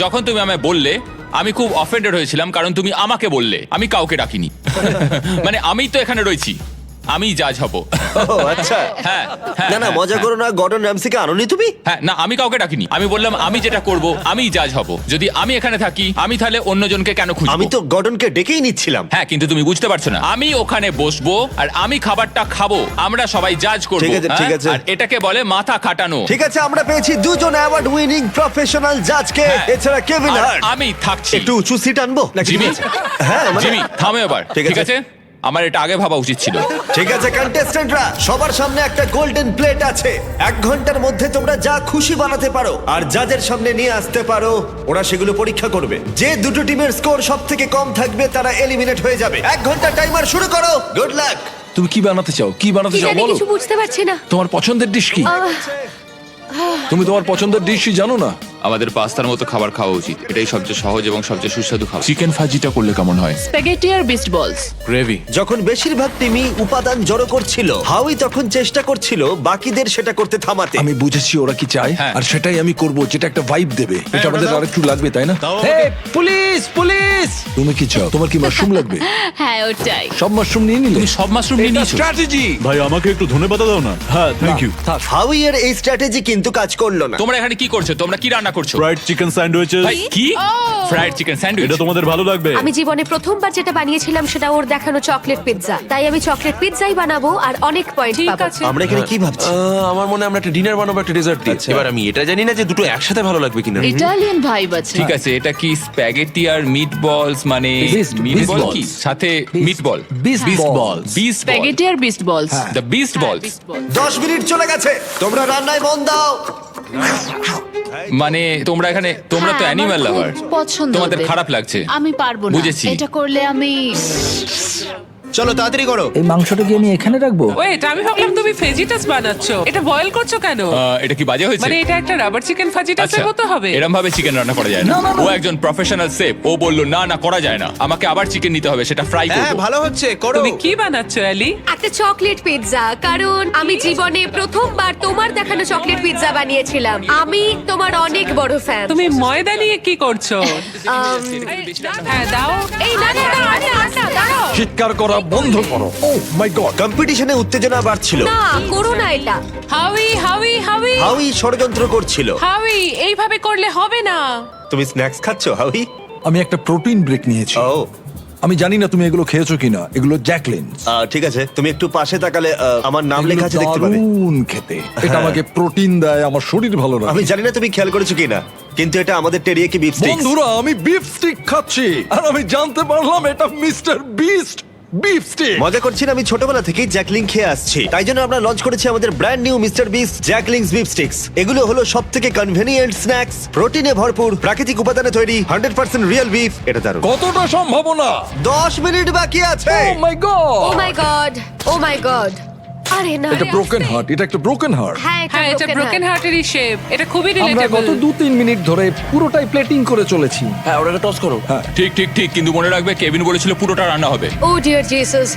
যখন তুমি আমায় বললে, আমি খুব অফেন্ডেড হয়েছিলাম, কারণ তুমি আমাকে বললে, আমি কাউকে ডাকিনি। মানে আমি তো এখানে রয়েছি, আমি জাজ হব। ও আচ্ছা। হ্যাঁ হ্যাঁ, না না, হ্যাঁ, মজা হ্যাঁ। করো না। গর্ডন র্যামসিকে আনোনি তুমি? হ্যাঁ, না আমি কাউকে ডাকিনি। আমি বললাম আমি যেটা করব, আমি জাজ হব। যদি আমি এখানে থাকি, আমি তাহলে অন্যজনকে কেন খুঁজবো? আমি তো গর্ডনকে ডেকেই নিচ্ছিলাম। হ্যাঁ, কিন্তু তুমি বুঝতে পারছো না। আমি ওখানে বসবো আর আমি খাবারটা খাবো, আমরা সবাই জাজ করবো। ঠিক আছে, ঠিক হ্যাঁ? আছে। আর এটাকে বলে মাথা খাটানো। ঠিক আছে, আমরা পেয়েছি দুজন অ্যাওয়ার্ড উইনিং প্রফেশনাল জাজকে। হ্যাঁ। এছাড়া কেভিন আর হার্ট। আমি থাকছি। একটু উঁচু সিট আনবো নাকি? জিমি, ঠিক আছে? হ্যাঁ মানে- জিমি থামো এবার। ঠিক ঠিক আছে। আছে, আমার এটা আগে ভাবা উচিত ছিল। ঠিক আছে কন্টেস্ট্যান্টরা, সবার সামনে একটা গোল্ডেন প্লেট আছে। 1 ঘন্টার মধ্যে তোমরা যা খুশি বানাতে পারো আর জাজের সামনে নিয়ে আসতে পারো। ওরা সেগুলো পরীক্ষা করবে। যে দুটো টিমের স্কোর সব থেকে কম থাকবে তারা এলিমিনেট হয়ে যাবে। 1 ঘন্টা টাইমার শুরু করো। Good luck. তুমি কি বানাতে চাও? কি বানাতে কি চাও জানি, বলো? কিছু বুঝতে পারছি না। তোমার পছন্দের ডিশ কি? তুমি তোমার পছন্দের ডিশই জানো না? আমাদের পাস্তার মতো খাবার খাওয়া উচিত। এটাই সবচেয়ে সহজ এবং সবচেয়ে সুস্বাদু খাবার। চিকেন ফাজিটা করলে কেমন হয়? স্প্যাগেটি আর বিস্ট বলস। গ্রেভি। যখন বেশিরভাগ টিমই উপাদান জড়ো করছিল, হাউই তখন চেষ্টা করছিল বাকিদের সেটা করতে থামাতে। আমি বুঝেছি ওরা কি চায়, হ্যাঁ। আর সেটাই আমি করব, যেটা একটা ভাইব দেবে। এটা আমাদের আরেকটু লাগবে, তাই না? Police police! তুমি কি চাও? তোমার কি মাশরুম লাগবে? হ্যাঁ ওটাই। সব মাশরুম নিয়ে নিলে? তুমি সব মাশরুম নিয়ে নিয়েছো? স্ট্র্যাটেজি। ভাই আমাকে একটু ধন্যবাদ দাও না। হ্যাঁ, থ্যাংক ইউ। হাউই এর এই স্ট্র্যাটেজি কিন্তু কাজ করলো না। তোমরা এখানে কি করছো? তোমরা কি রান্না করছো? Fried chicken sandwiches. ভাই, কি ফ্রাইড চিকেন স্যান্ডউইচ? এটা তোমাদের ভালো লাগবে। আমি জীবনে প্রথমবার যেটা বানিয়েছিলাম সেটা ওর দেখানো চকলেট পিৎজা। তাই আমি চকলেট পিৎজাই বানাবো আর অনেক পয়েন্ট ঠিক পাবো। আছে। আমরা এখানে কি ভাবছি? আমার মনে হয় আমরা একটা ডিনার বানাবো, একটা ডেজার্ট দিয়ে। এবার আমি এটা জানি না যে দুটো একসাথে ভালো লাগবে কিনা। ইটালিয়ান ভাইব আছে। ঠিক আছে, এটা কি স্প্যাগেটি আর মিট বলস, মানে Beast মিট বল কি balls। সাথে মিট বল? বিস্ট বল। বিস্ট বল, স্প্যাগেটি আর বিস্ট বলস। দ্য বিস্ট বলস। 10 মিনিট চলে গেছে, তোমরা রান্নায় মন দাও। মানে তোমরা এখানে, তোমরা তো হ্যাঁ, আমার অ্যানিমাল খুব লাভার, পছন্দ তোমাদের ওদের। খারাপ লাগছে। আমি পারবো না। বুঝেছি। এটা করলে আমি চলো তাড়াতাড়ি করো। এই মাংসটা কি আমি এখানে রাখবো? ওয়েট, আমি ভাবলাম তুমি ফেজিটাস বানাচ্ছো। এটা বয়েল করছো কেন? এটা কি বাজে হয়েছে? মানে এটা একটা রাবার চিকেন ফাজিটাসের মতো হবে। এরকম ভাবে চিকেন রান্না করা যায় না। ও একজন প্রফেশনাল শেফ, ও বললো না না করা যায় না, আমাকে আবার চিকেন নিতে হবে, সেটা ফ্রাই হ্যাঁ করব। ভালো হচ্ছে, করো। তুমি কি বানাচ্ছো এলি? একটা চকলেট পিৎজা, কারণ আমি জীবনে প্রথমবার তোমার দেখানো চকলেট পিৎজা বানিয়েছিলাম। আমি তোমার অনেক বড় ফ্যান। তুমি ময়দা নিয়ে কি করছো? হ্যাঁ দাও। এই না না না না দাঁড়াও। চিৎকার করা বন্ধ করো। ও মাই গড! কম্পিটিশনে উত্তেজনা বাড়ছিল। না করো না এটা। হাউই হাউই হাউই হাউই ষড়যন্ত্র করছিল। হাউই, এইভাবে করলে হবে না। তুমি স্ন্যাক্স খাচ্ছো হাউই? আমি একটা প্রোটিন ব্রেক নিয়েছি। ও আমি জানি না তুমি এগুলো খেয়েছো কিনা। এগুলো জ্যাকলিন। ঠিক আছে, তুমি একটু পাশে তাকালে আমার নাম লেখা আছে দেখতে পাবে। দারুণ খেতে। এটা হ্যাঁ। আমাকে প্রোটিন দেয়, আমার শরীর ভালো আমি রাখে। জানি না তুমি খেয়াল করেছো কিনা, কিন্তু এটা আমাদের টেরিয়াকি বিফ স্টিক। বন্ধুরা, আমি বিফ স্টিক খাচ্ছি আর আমি জানতে পারলাম এটা মিস্টার বিস্ট বিফ স্টিক। মজা করছি না, আমি ছোটবেলা থেকেই জ্যাকলিং খেয়ে আসছি, তাই জন্য আমরা লঞ্চ করেছি আমাদের brand new mister beast Jack Link's beef sticks. এগুলো হলো সব থেকে কনভেনিয়েন্ট স্ন্যাক্স, প্রোটিনে ভরপুর, প্রাকৃতিক উপাদানে তৈরি, 100% রিয়েল বিফ। এটা দারুণ। কতটা সম্ভাবনা? 10 মিনিট বাকি আছে। ও মাই গড! ও মাই গড, ও মাই গড। আরে না, এটা ব্রোকেন হার্ট। এটা একটা ব্রোকেন হার্ট। হ্যাঁ হ্যাঁ, এটা ব্রোকেন হার্টেরই শেপ। এটা খুবই আমরা রিলেটেবল। গত 2-3 মিনিট ধরে পুরোটাই প্লেটিং করে চলেছি। হ্যাঁ ওটাকে টস করো। হ্যাঁ ঠিক ঠিক ঠিক, কিন্তু মনে রাখবে কেভিন বলেছিল পুরোটা রান্না হবে। ও ডিয়ার জিসাস।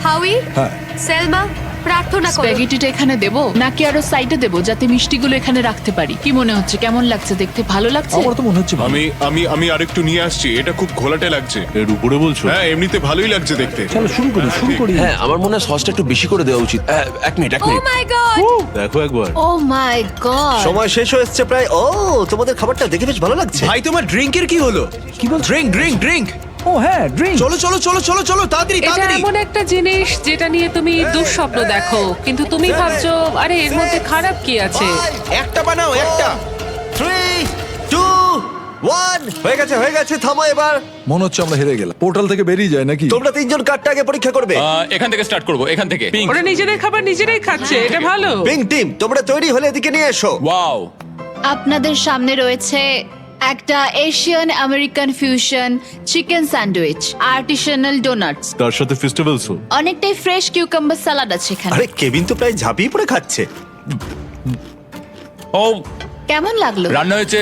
হাউই, হ্যাঁ। সেলমা, প্রার্থনা করো। স্প্যাগেটিটা এখানে দেবো নাকি আরো সাইডে দেবো, যাতে মিষ্টিগুলো এখানে রাখতে পারি? কি মনে হচ্ছে, কেমন লাগছে দেখতে? ভালো লাগছে? আমার তো মনে হচ্ছে ভালো। আমি আমি আমি আরেকটু নিয়ে আসছি, এটা খুব ঘোলাটে লাগছে। এর উপরে বলছো? হ্যাঁ এমনিতে ভালোই লাগছে দেখতে। চলো শুরু করি, শুরু করি। হ্যাঁ আমার মনে হয় সসটা একটু বেশি করে দেওয়া উচিত। এক মিনিট ও মাই গড, দেখো একবার। ও মাই গড! সময় শেষ হয়ে এসছে প্রায়। ও তোমাদের খাবারটা দেখে বেশ ভালো লাগছে। ভাই তোমার ড্রিঙ্কের কি হলো? কি বল? Drink drink drink. ও হ্যাঁ, ড্রিঙ্ক। চলো চলো চলো চলো চলো তাড়াতাড়ি এটা তাড়াতাড়ি। এমন একটা জিনিস যেটা নিয়ে তুমি দুঃস্বপ্ন দেখো, কিন্তু তুমি ভাবছো আরে এর মধ্যে খারাপ কি আছে। একটা বানাও একটা। 3, 2, 1 হয়ে গেছে হয়ে গেছে, থামো এবার। মনে হচ্ছে আমরা হেরে গেলাম। পোর্টাল থেকে বেরিয়ে যায় নাকি? তোমরা তিনজন কার্ডটা আগে পরীক্ষা করবে। এখান থেকে স্টার্ট করবো, এখান থেকে। পিঙ্ক। ওরা নিজেদের খাবার নিজেরাই খাচ্ছে, এটা ভালো। পিঙ্ক টিম, তোমরা তৈরি হলে এদিকে নিয়ে এসো। ওয়াও, আপনাদের সামনে রয়েছে একটা Asian American fusion chicken sandwich, artisanal donuts, তার সাথে ফেস্টিভ্যালসও। অনেকটাই ফ্রেশ কিউকাম্বার সালাড আছে এখানে। আরে কেভিন তো প্রায় ঝাঁপিয়ে পড়ে খাচ্ছে। ও কেমন লাগলো? রান্না হয়েছে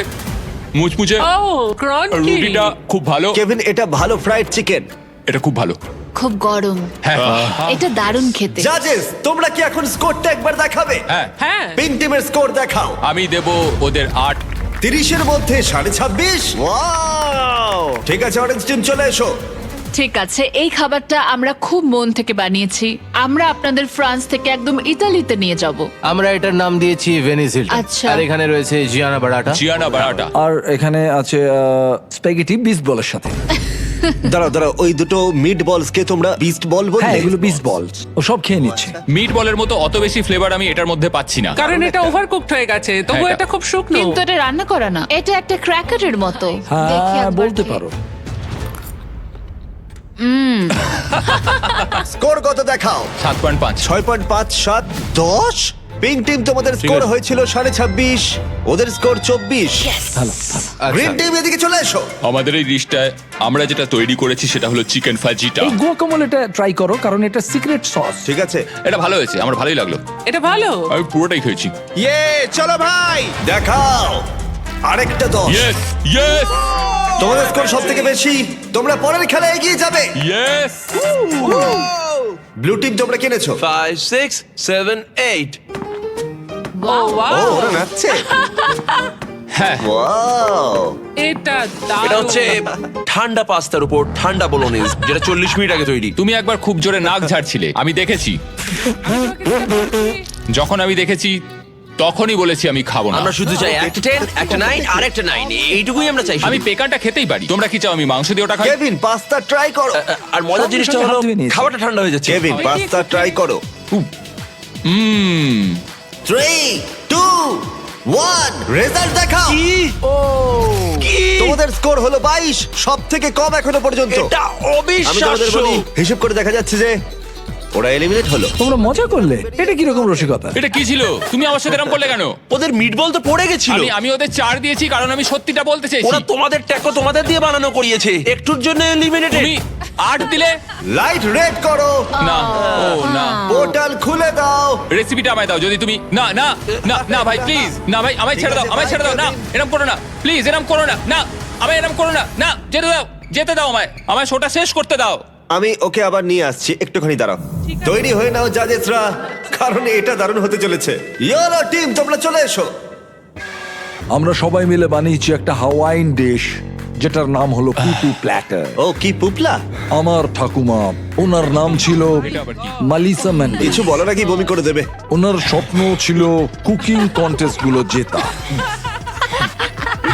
মুচমুচে, ও ক্রাঞ্চি। রুটিটা খুব ভালো। কেভিন, এটা ভালো ফ্রাইড চিকেন। এটা খুব ভালো। খুব গরম। হ্যাঁ এটা দারুণ খেতে। জাজেস, তোমরা কি এখন স্কোরটা একবার দেখাবে? হ্যাঁ, হ্যাঁ পিঙ্ক টিমের স্কোর দেখাও। আমি দেবো ওদের 8। 30-এর মধ্যে 26.5। ওয়াও! ঠিক আছে, অরেঞ্জ টিম চলে এসো। ঠিক আছে, এই খাবারটা আমরা খুব মন থেকে বানিয়েছি। আমরা আপনাদের ফ্রান্স থেকে একদম ইতালিতে নিয়ে যাব। আমরা এটার নাম দিয়েছি ভেনিস হিলটন। আচ্ছা। আর এখানে রয়েছে জিয়ানা বারাটা। জিয়ানা বারাটা। আর এখানে আছে স্প্যাগেটি বিস্ট বলের সাথে। দাঁড়াও দাঁড়াও, ওই দুটো মিট বলস কে তোমরা বিস্ট বল হ্যাঁ, বললে? এগুলো বিস্ট বল। ও সব খেয়ে নিচ্ছে। মিট বলের মতো অত বেশি ফ্লেভার আমি এটার মধ্যে পাচ্ছি না। কারণ এটা ওভারকুকড হয়ে গেছে, তবু এটা- এটা খুব শুকনো। কিন্তু এটা রান্না করা না, এটা একটা ক্র্যাকারের মতো। দেখি হ্যাঁ, একবার বলতে খেয়ে। পারো। স্কোর কত দেখাও? 7.5। 6.5, 7, 10। পিঙ্ক টিম, তোমাদের স্কোর হয়েছিল 26.5, ওদের স্কোর 24। গ্রিন টিম এদিকে চলে এসো। আমাদের এই ডিশটায় আমরা যেটা তৈরি করেছি সেটা হলো চিকেন ফাজিটা। এই গুয়াকামোলেটা ট্রাই করো, কারণ এটা সিক্রেট সস। ঠিক আছে, এটা ভালো হয়েছে, আমার ভালোই লাগলো। এটা ভালো। আমি পুরোটাই খেয়েছি। ইয়ে চলো ভাই। দেখাও। আরেকটা 10। ইয়েস ইয়েস তোমাদের স্কোর সব থেকে বেশি, তোমরা পরের খেলা এগিয়ে যাবে। ইয়েস ব্লু টিম তোমরা কিনেছো। 5 6 7 8 ও ও ওয়াও ওরা নাচছে। হ্যাঁ ওয়াও, এটা এটা হচ্ছে দারুণ ঠান্ডা পাস্তার উপর ঠান্ডা বোলোনিজ, যেটা 40 মিনিট আগে তৈরি। তুমি একবার খুব জোরে নাক ঝাড়ছিলে, আমি দেখেছি। যখন আমি দেখেছি তখনই বলেছি আমি খাবো না। আমরা শুধু চাই একটা 10 একটা 9 আর একটা 9, এইটুকুই আমরা চাই। আমি পেকানটা খেতেই পারি। তোমরা কি চাও আমি মাংস দিয়ে ওটা খাই? কেভিন পাস্তা ট্রাই করো। আর মজার জিনিসটা হলো হাত ধুয়ে নিয়েছি। খাবারটা ঠান্ডা হয়ে যাচ্ছে। কেভিন পাস্তা ট্রাই করো। হুম 3 2 1 রেজাল্ট দেখাও। তোমাদের স্কোর হলো 22, সব থেকে কম এখনো পর্যন্ত। এটা আমি তোমাদের অবিশ্বাস্য। বলি, হিসেব করে দেখা যাচ্ছে যে ওরা এলিমিনেট হলো। তোমরা মজা করলে, এটা কিরকম রসিকতা? এটা কি ছিল? তুমি আমার সাথে এরকম করলে কেন? ওদের মিটবল তো পড়ে গেছিল। আমি ওদের 4 দিয়েছি কারণ আমি সত্যিটা বলতে চাইছি। ওরা তোমাদের ট্যাকো তোমাদের দিয়ে বানানো করিয়েছে, একটুর জন্য এলিমিনেটেড। তুমি 8 দিলে লাইট রেড করো, না। ও না, পোর্টাল খুলে দাও। রেসিপিটা আমায় দাও। যদি তুমি না না না না ভাই প্লিজ, না ভাই আমায় ছেড়ে দাও, আমায় ছেড়ে দাও। না এরকম করো না প্লিজ, এরকম করো না। না আমায় এরকম করো না। না যেতে দাও, যেতে দাও আমায় শোটা শেষ করতে দাও। আমি ওকে আবার নিয়ে আসছি, একটুখানি দাঁড়াও। তৈরি হয়ে নাও জাজেসরা, কারণ এটা দারুণ হতে চলেছে। ইয়েলো টিম তোমরা চলে এসো। আমরা সবাই মিলে বানিয়েছি একটা হাওয়াইন ডিশ, যেটার নাম হলো পুপু প্ল্যাটার। ও কি পুপলা? আমার ঠাকুমা, ওনার নাম ছিল মালিসা ম্যান্ডি। কিছু বলো নাকি বমি করে দেবে। ওনার স্বপ্ন ছিল কুকিং কন্টেস্ট গুলো জেতা।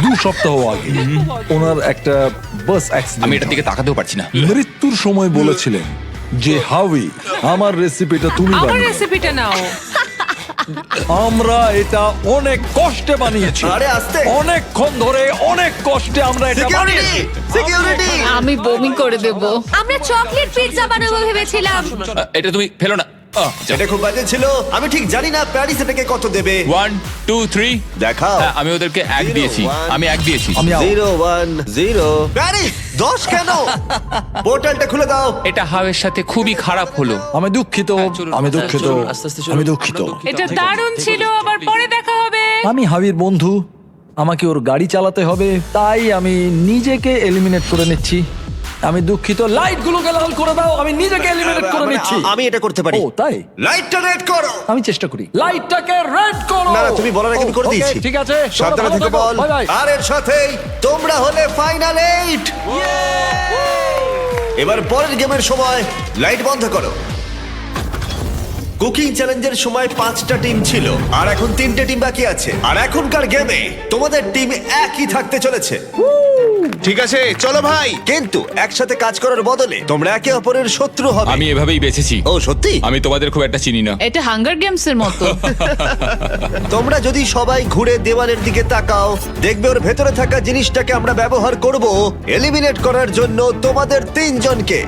2 সপ্তাহ আগে ওনার একটা বাস আমি অ্যাক্সিডেন্ট। এটার দিকে তাকাতেও পারছি না। মৃত্যুর সময় বলেছিলেন যে হাউই, আমার রেসিপিটা তুমি আমার বানিও। রেসিপিটা নাও। আমরা এটা অনেক কষ্টে বানিয়েছি। আরে আস্তে। অনেকক্ষণ ধরে অনেক কষ্টে আমরা এটা সিকিউরিটি বানিয়েছি। সিকিউরিটি। আমি বমি করে দেব। আমরা চকলেট পিৎজা বানাবো ভেবেছিলাম। এটা তুমি ফেলো না। এটা খুব বাজে ছিল। আমি ঠিক জানি না প্যারিস এটাকে কত দেবে। 1 2 3 দেখাও। হ্যাঁ আমি ওদেরকে 1 দিয়েছি। আমি 1 দিয়েছি। আমি out। 0 1 0 প্যারিস 10 কেন? পোর্টালটা খুলে দাও। এটা হাওয়ের সাথে খুবই খারাপ হলো। আমি দুঃখিত, চলুন, আমি দুঃখিত, চলুন, আস্তে আস্তে চলুন। আমি দুঃখিত। এটা দারুণ ছিল, আবার পরে দেখা হবে। আমি হাবির বন্ধু, আমাকে ওর গাড়ি চালাতে হবে, তাই আমি নিজেকে এলিমিনেট করে নিচ্ছি। আমি দুঃখিত। লাইট গুলোকে লাল করে দাও, আমি নিজেকে এলিমিনেট করে নিচ্ছি। আমি এটা করতে পারি। ও তাই? লাইটটা রেড করো। আমি চেষ্টা করি। লাইটটাকে রেড করো। না না, তুমি বলার আগে আমি করে ওকে, দিয়েছি। ঠিক আছে, সাবধানে ভালো থেকে থেকো, বল। Bye bye. আর এর সাথেই তোমরা হলে ফাইনাল 8। এবার পরের গেমের সময় লাইট বন্ধ করো। কুকিং চ্যালেঞ্জের সময় 5টা টিম ছিল, আর এখন 3টে টিম বাকি আছে। আর এখনকার গেমে তোমাদের টিম একই থাকতে চলেছে। ঠিক আছে চলো ভাই। কিন্তু একসাথে কাজ করার বদলে তোমরা একে অপরের শত্রু হবে। আমি এভাবেই বেঁচেছি। ও সত্যি? আমি তোমাদের খুব একটা চিনি না। এটা হাঙ্গার গেমস এর মতো। তোমরা যদি সবাই ঘুরে দেওয়ালের দিকে তাকাও, দেখবে ওর ভেতরে থাকা জিনিসটাকে আমরা ব্যবহার করব এলিমিনেট করার জন্য তোমাদের 3 জনকে।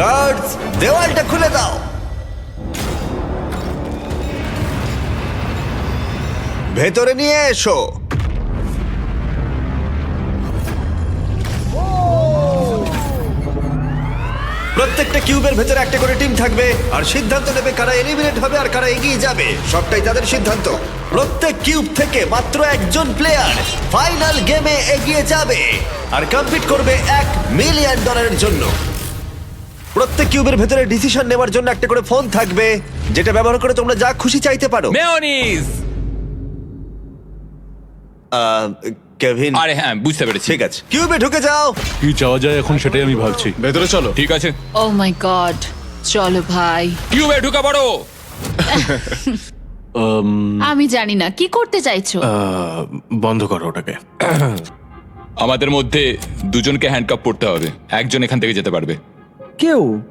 গার্ডস, দেওয়ালটা খুলে দাও। ভেতরে নিয়ে এসো। প্রত্যেকটা কিউবের ভেতরে একটা করে টিম থাকবে, আর সিদ্ধান্ত নেবে কারা এলিমিনেট হবে আর কারা এগিয়ে যাবে। সবটাই তাদের সিদ্ধান্ত। প্রত্যেক কিউব থেকে মাত্র একজন প্লেয়ার ফাইনাল গেমে এগিয়ে যাবে আর কম্পিট করবে $1 মিলিয়ন জন্য। প্রত্যেক কিউবের ভেতরে ডিসিশন নেওয়ার জন্য একটা করে ফোন থাকবে, যেটা ব্যবহার করে তোমরা যা খুশি চাইতে পারো। মেয়োনিজ। কেভিন, আরে হ্যাঁ বুঝতে পেরেছি। ঠিক আছে, কিউবে ঢুকে যাও। কি চাওয়া যায় এখন সেটাই আমি ভাবছি। ভেতরে চলো। ঠিক আছে, ও মাই গড, চলো ভাই। কিউবে ঢুকে পড়ো। আমি জানি না কি করতে চাইছো। বন্ধ করো ওটাকে। আমাদের মধ্যে 2জনকে হ্যান্ডকাপ পড়তে হবে। একজন এখান থেকে যেতে পারবে।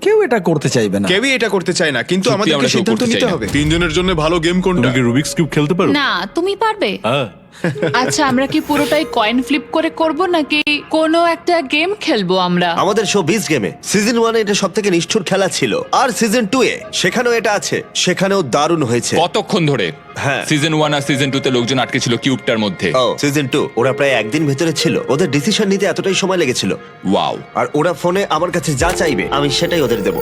কেউ এটা করতে চাইবে না। কেউই এটা করতে চায় না, কিন্তু সত্যি আমাদেরকে আমরা কেউ সিদ্ধান্ত করতে চাই নিতে না। হবে। 3 জনের জন্য ভালো গেম কোনটা? তুমি কি রুবিক্স কিউব খেলতে পারো? না, তুমি পারবে। হ্যাঁ। আচ্ছা, আমরা কি পুরোটাই কয়েন ফ্লিপ করে করব নাকি কোনো একটা গেম খেলবো আমরা? আমাদের শো 20 গেমে সিজন 1 এটা সবথেকে নিষ্ঠুর খেলা ছিল, আর সিজন 2 এ সেখানেও এটা আছে, সেখানেও দারুণ হয়েছে। কতক্ষণ ধরে? হ্যাঁ। সিজন 1 আর সিজন 2 তে লোকজন আটকে ছিল কিউবটার মধ্যে। ও সিজন 2 ওরা প্রায় একদিন ভেতরে ছিল। ওদের ডিসিশন নিতে এতটাই সময় লেগেছিল। ওয়াও। আর ওরা ফোনে আমার কাছে যা চাইবে আমি সেটাই ওদের দেব।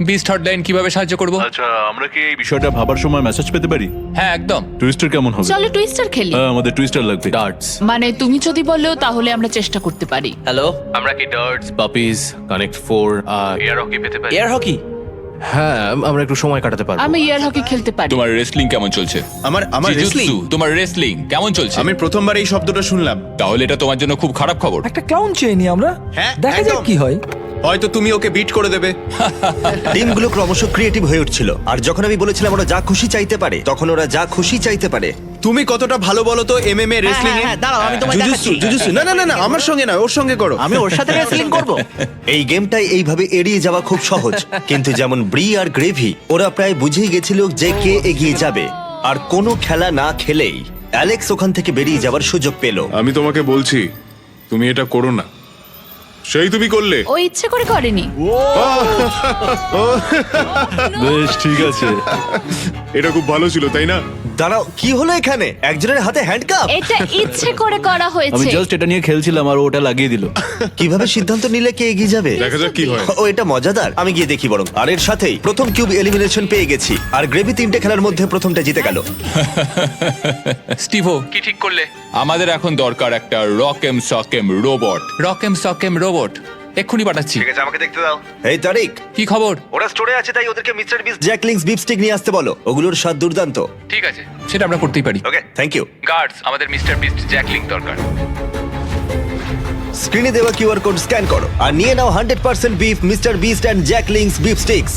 বিস্ট হটলাইন কিভাবে সাহায্য করব? আচ্ছা আমরা কি এই বিষয়টা ভাবার সময় মেসেজ পেতে পারি? হ্যাঁ একদম। টুইস্টার কেমন হবে? চলো টুইস্টার খেলি। আমাদের টুইস্টার লাগবে। ডার্টস। মানে তুমি যদি বলো তাহলে আমরা চেষ্টা করতে পারি। হ্যালো, আমরা কি ডার্টস, পাপিজ, কানেক্ট 4 আর এয়ার হকি পেতে পারি? Air hockey? হ্যাঁ, আমরা একটু সময় কাটাতে পারবো। আমি এয়ার হকি খেলতে পারি। তোমার রেসলিং কেমন চলছে? আমার জিজুৎসু, তোমার রেসলিং কেমন চলছে? আমি প্রথমবার এই শব্দটা শুনলাম। তাহলে এটা তোমার জন্য খুব খারাপ খবর। একটা ক্লাউন চেয়ে নি আমরা, হ্যাঁ, দেখা যাক একদম। কি হয়। হয়তো তুমি ওকে বিট করে দেবে। টিমগুলো ক্রমশ ক্রিয়েটিভ হয়ে উঠছিল, আর যখন আমি বলেছিলাম ওরা যা খুশি চাইতে পারে, তখন ওরা যা খুশি চাইতে পারে। তুমি কতটা ভালো বলো তো এমএমএ রেসলিং এ? দাঁড়াও, আমি তোমায় দেখাচ্ছি। জুজুৎসু না না না না, আমার সঙ্গে না, ওর সঙ্গে করো। আমি ওর সাথে রেসলিং করব। এই গেমটাই এইভাবে এড়িয়ে যাওয়া খুব সহজ, কিন্তু যেমন ব্রি আর গ্রেভি, ওরা প্রায় বুঝেই গেছিল যে কে এগিয়ে যাবে। আর কোনো খেলা না খেলেই অ্যালেক্স ওখান থেকে বেরিয়ে যাওয়ার সুযোগ পেল। আমি তোমাকে বলছি তুমি এটা করো না। সেই তুমি করলে। ও ইচ্ছে করে করেনি। বেশ ঠিক আছে। এটা খুব ভালো ছিল তাই না? দাঁড়াও, কি হলো এখানে? একজনের হাতে হ্যান্ডকাপ। এটা ইচ্ছে করে করা আমি হয়েছে। জাস্ট এটা নিয়ে খেলছিলাম আর ওটা লাগিয়ে দিল। কিভাবে সিদ্ধান্ত নিলে কে এগিয়ে যাবে? দেখা যাক কি হয়। ও, এটা মজাদার। আমি গিয়ে দেখি বরং। আর এর সাথেই প্রথম কিউব এলিমিনেশন পেয়ে গেছি, আর গ্রেভি 3টে খেলার মধ্যে প্রথমটা জিতে গেল। স্টিভো, কি ঠিক করলে? আমাদের এখন দরকার একটা রকেম সকেম রোবট। রকেম সকেম রোবট এক্ষুনি পাঠাচ্ছি। ঠিক আছে, আমাকে দেখতে দাও। এই তারিক, কি খবর? ওরা স্টোরে আছে, তাই ওদেরকে mister beast Jack Link's beef stick নিয়ে আসতে বলো। ওগুলোর স্বাদ দুর্দান্ত। ঠিক আছে, সেটা আমরা করতেই পারি। Okay, thank you. গার্ডস, আমাদের মিস্টার বিস্ট জ্যাকলিং দরকার। স্ক্রিনে দেওয়া কিউআর কোড স্ক্যান করো আর নিয়ে নাও 100% beef Mister Beast and Jack Link's beef sticks.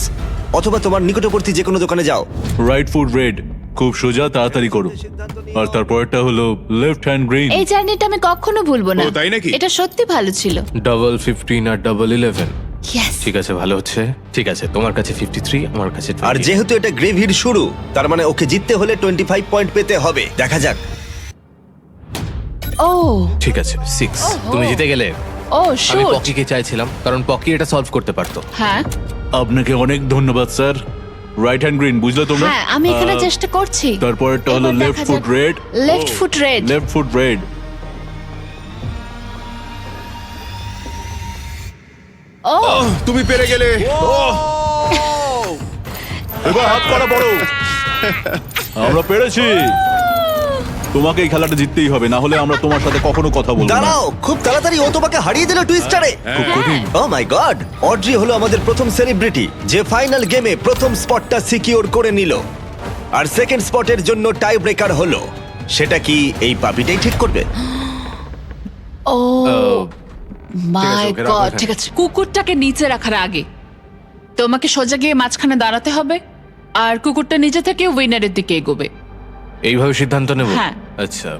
অথবা তোমার নিকটবর্তী যে কোনো দোকানে যাও। রাইট ফুট রেড, খুব সোজা, তাড়াতাড়ি করো। আর তারপরটা হলো লেফট হ্যান্ড গ্রিন। এই জার্নিটা আমি কখনো ভুলবো না। ও, তাই নাকি? এটা সত্যি ভালো ছিল। ডাবল 15 আর ডাবল 11। ইয়েস। ঠিক আছে, ভালো হচ্ছে। ঠিক আছে, তোমার কাছে 53, আমার কাছে 20। আর যেহেতু এটা গ্রেভির শুরু, তার মানে ওকে জিততে হলে 25 পয়েন্ট পেতে হবে। দেখা যাক। ও ঠিক আছে 6। তুমি জিতে গেলে। ও আমি শুট। পকিকে চাইছিলাম কারণ পকি এটা সলভ করতে পারতো। হ্যাঁ আপনাকে অনেক ধন্যবাদ স্যার। রাইট হ্যান্ড গ্রিন, বুঝলে তোমরা? হ্যাঁ, আমি এখানে চেষ্টা করছি। তারপরটা হলো এবার লেফট দেখা ফুট যাক। Red. Left foot red. Left foot red. ও তুমি পেরে গেলে। এবার হাত করা বড়। আমরা পেরেছি। তোমাকে এই খেলাটা জিততেই হবে, না হলে আমরা তোমার সাথে কখনো কথা বলবো না। দাঁড়াও, খুব তাড়াতাড়ি ও তোমাকে হারিয়ে দিল টুইস্টারে। খুব কঠিন। ও মাই গড! অড্রি হলো আমাদের প্রথম সেলিব্রিটি যে ফাইনাল গেমে প্রথম স্পটটা সিকিউর করে নিল। আর সেকেন্ড স্পটের জন্য টাই ব্রেকার হলো। সেটা কি এই পাপিটাই ঠিক করবে? ও মাই ওকে রাখো গড। এখানে। ঠিক আছে, কুকুরটাকে নিচে রাখার আগে তোমাকে সোজা গিয়ে মাঝখানে দাঁড়াতে হবে, আর কুকুরটা নিজে থেকে উইনারের দিকে এগোবে। এইভাবে সিদ্ধান্ত নেব? হ্যাঁ। আচ্ছা।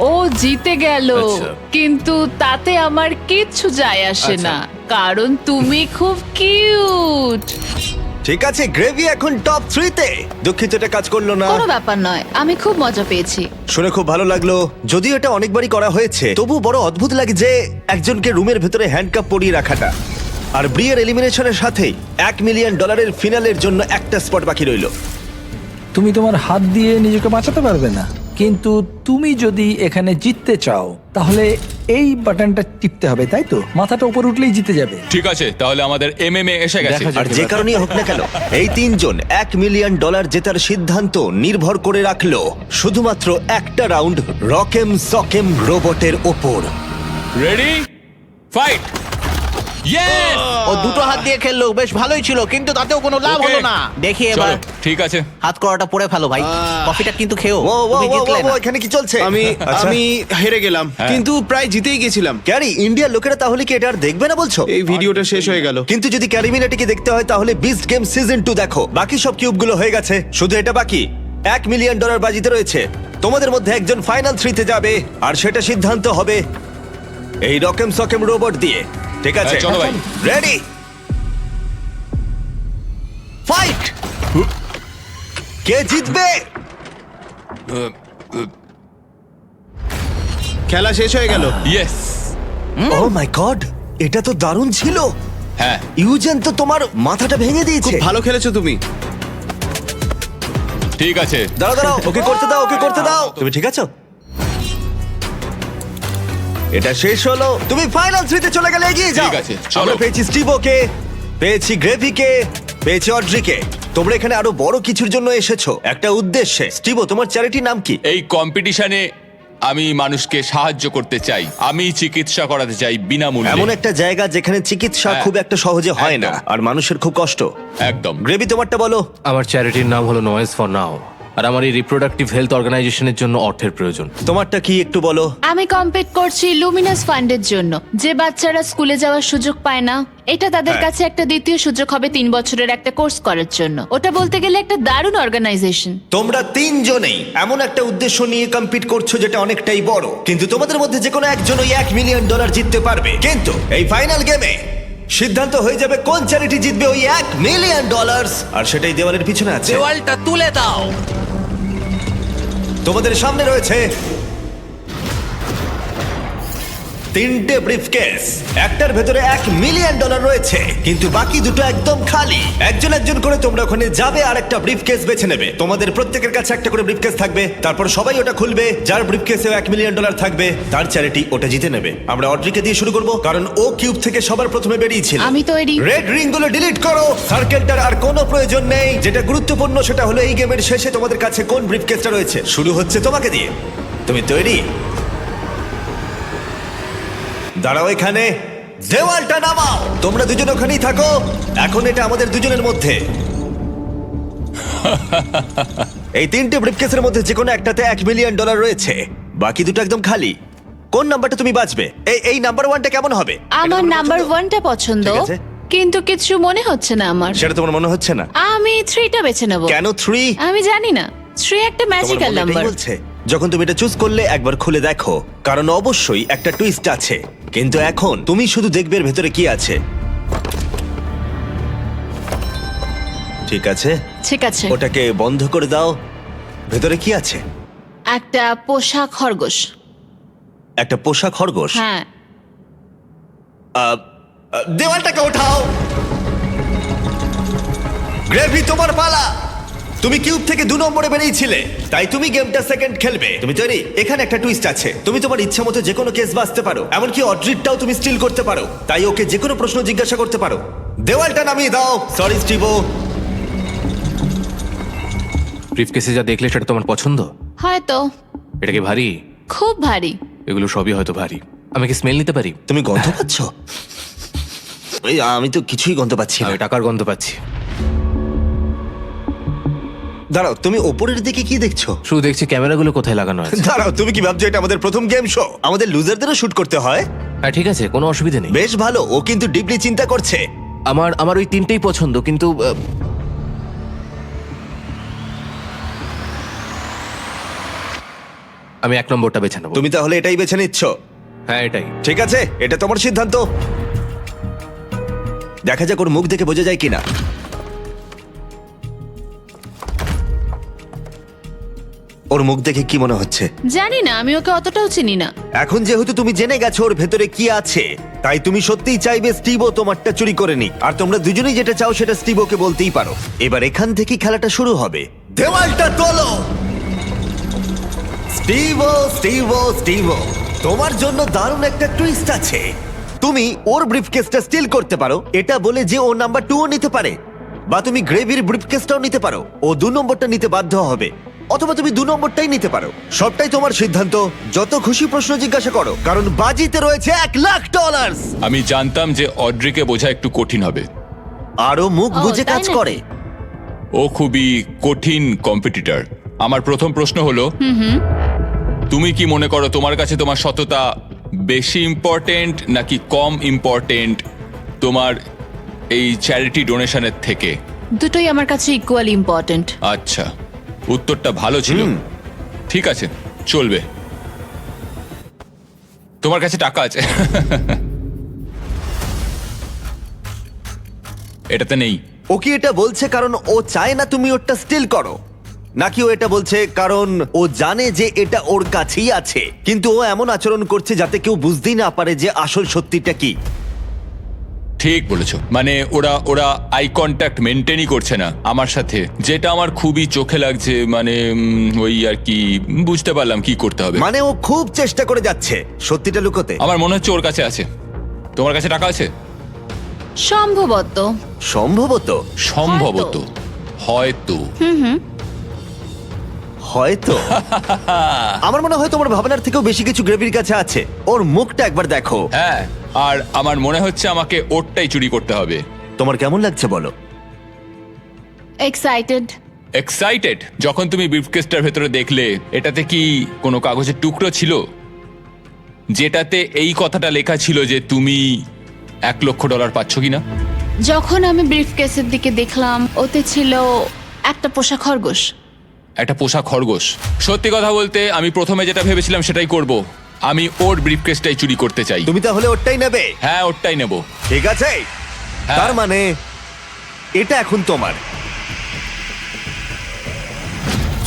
ও জিতে গেল, আচ্ছা। কিন্তু তাতে আমার কিচ্ছু যায় আসে আচ্ছা। না, কারণ তুমি খুব কিউট। ঠিক আছে, গ্রেভি এখন টপ 3-তে। দুঃখিত, এটা কাজ করলো না। কোনো ব্যাপার নয়, আমি খুব মজা পেয়েছি। শুনে খুব ভালো লাগলো। যদিও এটা অনেকবারই করা হয়েছে, তবু বড় অদ্ভুত লাগে যে একজনকে রুমের ভেতরে হ্যান্ডকাপ পরিয়ে রাখাটা। আর ব্রিয়ার এলিমিনেশনের সাথেই $1 মিলিয়ন ফিনালের জন্য একটা স্পট বাকি রইলো। তুমি তোমার হাত দিয়ে নিজেকে বাঁচাতে পারবে না, কিন্তু তুমি যদি এখানে জিততে চাও তাহলে এই বাটনটা টিপতে হবে, তাই তো? মাথাটা উপর উঠলেই জিতে যাবে। ঠিক আছে, তাহলে আমাদের এমএমএ এসে গেছে। দেখা যাক। আর যে কারণেই হোক না কেন, এই তিনজন $1 মিলিয়ন জেতার সিদ্ধান্ত নির্ভর করে রাখলো শুধুমাত্র একটা রাউন্ড রকেম সকেম রোবটের ওপর। Ready, fight! ইয়েস! ও দুটো হাত দিয়ে খেললো, বেশ ভালোই ছিল, কিন্তু তাতেও কোনো লাভ Okay. হলো না। দেখি এবার। চলো, ঠিক আছে। হাত করাটা পরে ফেলো ভাই। কফিটা কিন্তু খেও। ও তুমি জিতলে না। এখানে কি চলছে? আমি আচ্ছা। আমি হেরে গেলাম, কিন্তু প্রায় জিতেই গেছিলাম। ক্যারি, ইন্ডিয়ার লোকেরা তাহলে কি এটা আর দেখবে না বলছো? এই ভিডিওটা শেষ হয়ে গেল। কিন্তু যদি ক্যারিমিনাটিকে দেখতে হয় তাহলে বিস্ট গেম সিজন 2 দেখো। বাকি সব কিউবগুলো হয়ে গেছে, শুধু এটা বাকি। $1 মিলিয়ন বাজিতে রয়েছে। তোমাদের মধ্যে একজন ফাইনাল 3-তে যাবে, আর সেটা সিদ্ধান্ত হবে এই রকেম সকেম রোবট দিয়ে। ঠিক আছে, চলো ভাই। Ready, fight! কে জিতবে? খেলা শেষ হয়ে গেল। ইয়েস! ও মাই গড, এটা তো দারুণ ছিল। হ্যাঁ, ইউজেন তো তোমার মাথাটা ভেঙে দিয়েছে। ভালো খেলেছো তুমি। ঠিক আছে। দাঁড়াও দাঁড়াও, ওকে করতে দাও, ওকে করতে দাও। তুমি ঠিক আছো? এটা শেষ হলো, তুমি ফাইনাল 3-তে চলে গেলে, এগিয়ে যাও। ঠিক আছে, চলো। আমরা পেয়েছি স্টিভোকে, পেয়েছি গ্রেভিকে, পেয়েছি অড্রিকে। তোমরা এখানে আরো বড় কিছুর জন্য এসেছো, একটা উদ্দেশ্যে। স্টিভো, তোমার চ্যারিটির নাম কি? এই কম্পিটিশনে আমি মানুষকে সাহায্য করতে চাই, আমি চিকিৎসা করাতে চাই বিনামূল্যে। এমন একটা জায়গা যেখানে চিকিৎসা হ্যাঁ, খুব একটা সহজে হয় না, একদম। আর মানুষের খুব কষ্ট। একদম। গ্রেভি, তোমারটা বলো। আমার চ্যারিটির নাম হলো নয়েজ ফর নাও, আর আমার এই রিপ্রোডাক্টিভ হেলথ অর্গানাইজেশনের জন্য অর্থের প্রয়োজন। তোমারটা কি একটু বলো। আমি কম্পিট করছি লুমিনাস ফান্ডের জন্য, যে বাচ্চারা স্কুলে যাওয়ার সুযোগ পায় না। এটা তাদের হ্যাঁ। কাছে একটা দ্বিতীয় সুযোগ হবে 3 বছরের একটা কোর্স করার জন্য। ওটা বলতে গেলে একটা দারুণ অর্গানাইজেশন। তোমরা তিনজনেই এমন একটা উদ্দেশ্য নিয়ে কম্পিট করছো যেটা অনেকটাই বড়, কিন্তু তোমাদের মধ্যে যে কোনো একজনই $1 মিলিয়ন জিততে পারবে। কিন্তু এই ফাইনাল গেমে সিদ্ধান্ত হয়ে যাবে কোন চ্যারিটি জিতবে ওই $1 মিলিয়ন, আর সেটাই দেওয়ালের পিছনে আছে। দেওয়ালটা তুলে দাও। তোমাদের সামনে রয়েছে 3টে ব্রিফকেস। একটার ভেতরে $1 মিলিয়ন রয়েছে, কিন্তু বাকি দুটো একদম খালি। একজন একজন করে তোমরা ওখানে যাবে আর একটা ব্রিফকেস বেছে নেবে। তোমাদের প্রত্যেকের কাছে একটা করে ব্রিফকেস থাকবে, তারপর সবাই ওটা খুলবে। যার ব্রিফকেসে $1 মিলিয়ন থাকবে তার চ্যারিটি ওটা জিতে নেবে। আমরা অড্রিকে দিয়ে শুরু করব, কারণ ও কিউব থেকে সবার প্রথমে বেরিয়েছিল। আমি তৈরি। রেড রিং গুলো ডিলিট করো। সার্কেলটার আর কোনো প্রয়োজন নেই। যেটা গুরুত্বপূর্ণ সেটা হলো এই গেমের শেষে তোমাদের কাছে কোন ব্রিফকেসটা রয়েছে। শুরু হচ্ছে তোমাকে দিয়ে। তুমি তৈরি? দাঁড়াও এখানে, দেওয়ালটা নামাও। তোমরা দুজন ওখানেই থাকো। এখন এটা আমাদের দুজনের মধ্যে। এই 3টে ব্রিফকেসের মধ্যে যে কোনো একটাতে $1 মিলিয়ন রয়েছে, বাকি দুটো একদম খালি। কোন নাম্বারটা তুমি বাঁচবে? এই নাম্বার 1টা কেমন হবে? আমার এটা নাম্বার পছন্দ? 1টা পছন্দ, ঠিক আছে। কিন্তু কিছু মনে হচ্ছে না আমার। সেটা তোমার মনে হচ্ছে না? আমি 3টা বেছে নেব। কেন 3? আমি জানি না, 3 একটা তোমার ম্যাজিক্যাল মনে এটাই নাম্বার। বলছে? যখন তুমি এটা চুজ করলে একবার খুলে দেখো, কারণ অবশ্যই একটা টুইস্ট আছে। কিন্তু এখন তুমি শুধু দেখবে এর ভেতরে কি আছে। ঠিক আছে, ঠিক আছে। ওটাকে বন্ধ করে দাও। ভেতরে কি আছে? একটা পোষা খরগোশ। একটা পোষা খরগোশ। হ্যাঁ। দেওয়ালটাকে ওঠাও। গ্রেভি, তোমার পালা। তুমি কিউব থেকে 2 নম্বরে বেরিয়েছিলে, তাই তুমি গেমটা সেকেন্ড খেলবে। তুমি তৈরি? এখানে একটা টুইস্ট আছে। তুমি তোমার ইচ্ছা মতো যে কোনো কেস বাঁচতে পারো, এমনকি অড্রিটটাও তুমি স্টিল করতে পারো। তাই ওকে যে কোনো প্রশ্ন জিজ্ঞাসা করতে পারো। দেওয়ালটা নামিয়ে দাও। সরি স্টিভো। ব্রিফকেসে যা দেখলে সেটা তোমার পছন্দ? হয়তো। এটা কি ভারী? খুব ভারী। এগুলো সবই হয়তো ভারী। আমি কি স্মেল নিতে পারি? তুমি গন্ধ পাচ্ছ? এই, আমি তো কিছুই গন্ধ পাচ্ছি না। আমি টাকার গন্ধ পাচ্ছি। দাঁড়াও, তুমি ওপরের দিকে কি দেখছো? শুধু দেখছি ক্যামেরাগুলো কোথায় লাগানো আছে। দাঁড়াও, তুমি কি ভাবছো এটা আমাদের প্রথম গেম শো? আমাদের লুজারদেরও শুট করতে হয়। হ্যাঁ ঠিক আছে, কোনো অসুবিধা নেই। বেশ ভালো, ও কিন্তু ডিপলি চিন্তা করছে। আমার ওই 3টেই পছন্দ, কিন্তু আমি 1 নম্বরটা বেছে নেবো। তুমি তাহলে এটাই বেছে নিচ্ছ? হ্যাঁ এটাই। ঠিক আছে, এটা তোমার সিদ্ধান্ত। দেখা যাক ওর মুখ দেখে বোঝা যায় কিনা। ওর মুখ দেখে কি মনে হচ্ছে? জানি না, আমি ওকে অতটাও চিনি না। এখন যেহেতু তুমি জেনে গেছো ওর ভেতরে কি আছে, তাই তুমি সত্যিই চাইবে স্টিভো তোমারটা চুরি করে নিক। আর তোমরা দুজনেই যেটা চাও সেটা স্টিভোকে বলতেই পারো। এবার এখান থেকেই খেলাটা শুরু হবে। দেওয়ালটা তোলো। স্টিভো, স্টিভো, স্টিভো, তোমার জন্য দারুণ একটা টুইস্ট আছে। তুমি ওর ব্রিফকেসটা স্টিল করতে পারো, এটা বলে যে ও নাম্বার 2ও নিতে পারে, বা তুমি গ্রেভির ব্রিফকেসটাও নিতে পারো। ও 2 নম্বরটা নিতে বাধ্য হবে, অথবা তুমি 2 নম্বরটাই নিতে পারো। সবটাই তোমার সিদ্ধান্ত। যত খুশি প্রশ্ন জিজ্ঞাসা করো, কারণ বাজিতে রয়েছে $1 লাখ। আমি জানতাম যে অড্রিকে বোঝা একটু কঠিন হবে। আরো মুখ ও, বুঝে তাই কাজ নাকি? করে। ও খুবই কঠিন কম্পিটিটর। আমার প্রথম প্রশ্ন হলো, তুমি কি মনে করো তোমার কাছে তোমার সততা বেশি ইম্পর্টেন্ট নাকি কম ইম্পর্টেন্ট তোমার এই চ্যারিটি ডোনেশনের থেকে? দুটোই আমার কাছে ইকুয়ালি ইম্পর্ট্যান্ট। আচ্ছা, উত্তরটা ভালো ছিল। ঠিক আছে, চলবে। তোমার কাছে টাকা আছে। এটাতে নেই। ও কি এটা বলছে কারণ ও চায় না তুমি ওটা স্টিল করো, নাকি ও এটা বলছে কারণ ও জানে যে এটা ওর কাছেই আছে, কিন্তু ও এমন আচরণ করছে যাতে কেউ বুঝতেই না পারে যে আসল সত্যিটা কি? ঠিক বলেছো, মানে ওরা ওরা আই কন্ট্যাক্ট মেনটেনই করছে না আমার সাথে, যেটা আমার খুবই চোখে লাগছে। মানে ওই আর কি, বুঝতে পারলাম কি করতে হবে। মানে ও খুব চেষ্টা করে যাচ্ছে সত্যিটা লুকোতে। আমার মনে হচ্ছে ওর কাছে আছে। তোমার কাছে টাকা আছে? সম্ভবত। সম্ভবত। সম্ভবত, হয়তো। হয়তো আমার মনে হয় তোমার ভাবনার থেকেও বেশি কিছু গ্রেভির কাছে আছে। ওর মুখটা একবার দেখো। হ্যাঁ, আর আমার মনে হচ্ছে আমাকে ওরটাই চুরি করতে হবে। তোমার কেমন লাগছে বলো? এক্সাইটেড। এক্সাইটেড? যখন তুমি ব্রিফকেসটার ভেতরে দেখলে, এটাতে কি কোনো কাগজের টুকরো ছিল যেটাতে এই কথাটা লেখা ছিল যে তুমি $1 লক্ষ পাচ্ছ কিনা? যখন আমি ব্রিফকেসের দিকে দেখলাম, ওতে ছিল একটা পোষা খরগোশ। একটা পোষা খরগোশ? সত্যি কথা বলতে আমি প্রথমে যেটা ভেবেছিলাম সেটাই করব। আমি ওর ব্রিফকেসটাই চুরি করতে চাই। তুমি তাহলে ওরটাই নেবে? হ্যাঁ, ওরটাই নেব। ঠিক আছে, হ্যাঁ। তার মানে এটা এখন তোমার।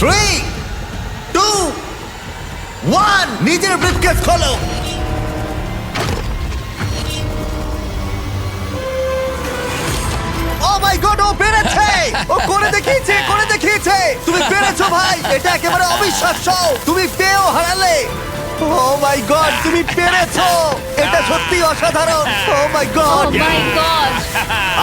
3, 2, 1, নিজের ব্রিফকেস খোলো। ও মাই গড, ও পেরেছে! ও করে দেখিয়েছে, করে দেখিয়েছে! তুমি পেরেছো ভাই, এটা একেবারে অবিশ্বাস্য। তুমি পেয়েও হারালে। ও মাই গড, তুমি পেরেছো! এটা সত্যি অসাধারণ। ও মাই ও গড! মাই গড!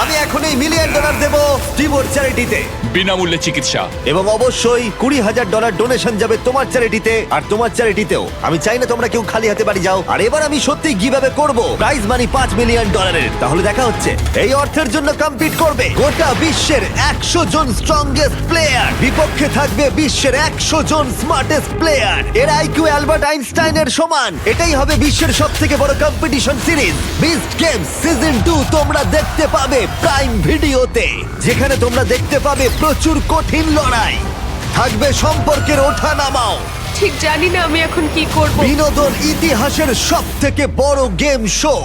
আমি এখন এই $1 মিলিয়ন দেব স্টিভোর চ্যারিটিতে, বিনামূল্যে চিকিৎসা। এবং অবশ্যই $20,000 ডোনেশন যাবে তোমার চ্যারিটিতে আর তোমার চ্যারিটিতেও। আমি চাই না তোমরা কেউ খালি হাতে বাড়ি যাও। আর এবার আমি সত্যি গিভঅ্যাওয়ে করব প্রাইজ মানি $5 মিলিয়ন। তাহলে দেখা হচ্ছে। এই অর্থের জন্য কম্পিট করবে গোটা বিশ্বের 100 জন স্ট্রংগেস্ট প্লেয়ার, বিপক্ষে থাকবে বিশ্বের 100 জন স্মার্টেস্ট প্লেয়ার। এর আইকিউ অ্যালবার্ট আইনস্টাইনের সমান। এটাই হবে বিশ্বের সবথেকে বড় competition series. Beast games season 2 তোমরা দেখতে পাবে প্রাইম ভিডিওতে, যেখানে তোমরা দেখতে পাবে প্রচুর কঠিন লড়াই, থাকবে সম্পর্কের ওঠানামাও, ঠিক জানি না আমি এখন কি করব। বিনোদন ইতিহাসের সবথেকে বড় গেম শো।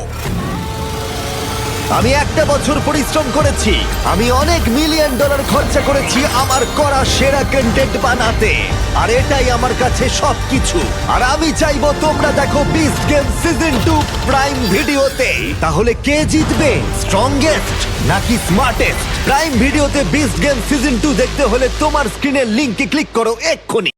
আমি একটা বছর পরিশ্রম করেছি, আমি অনেক $1 মিলিয়ন খরচা করেছি আমার করা সেরা কন্টেন্ট বানাতে, আর এটাই আমার কাছে সবকিছু। আর আমি চাইবো তোমরা দেখো বিস্ট গেম সিজন 2 প্রাইম ভিডিওতে। তাহলে কে জিতবে, স্ট্রংগেস্ট নাকি স্মার্টেস্ট? প্রাইম ভিডিওতে বিস্ট গেম সিজন 2 দেখতে হলে তোমার স্ক্রিনের লিংকে ক্লিক করো এক্ষুনি।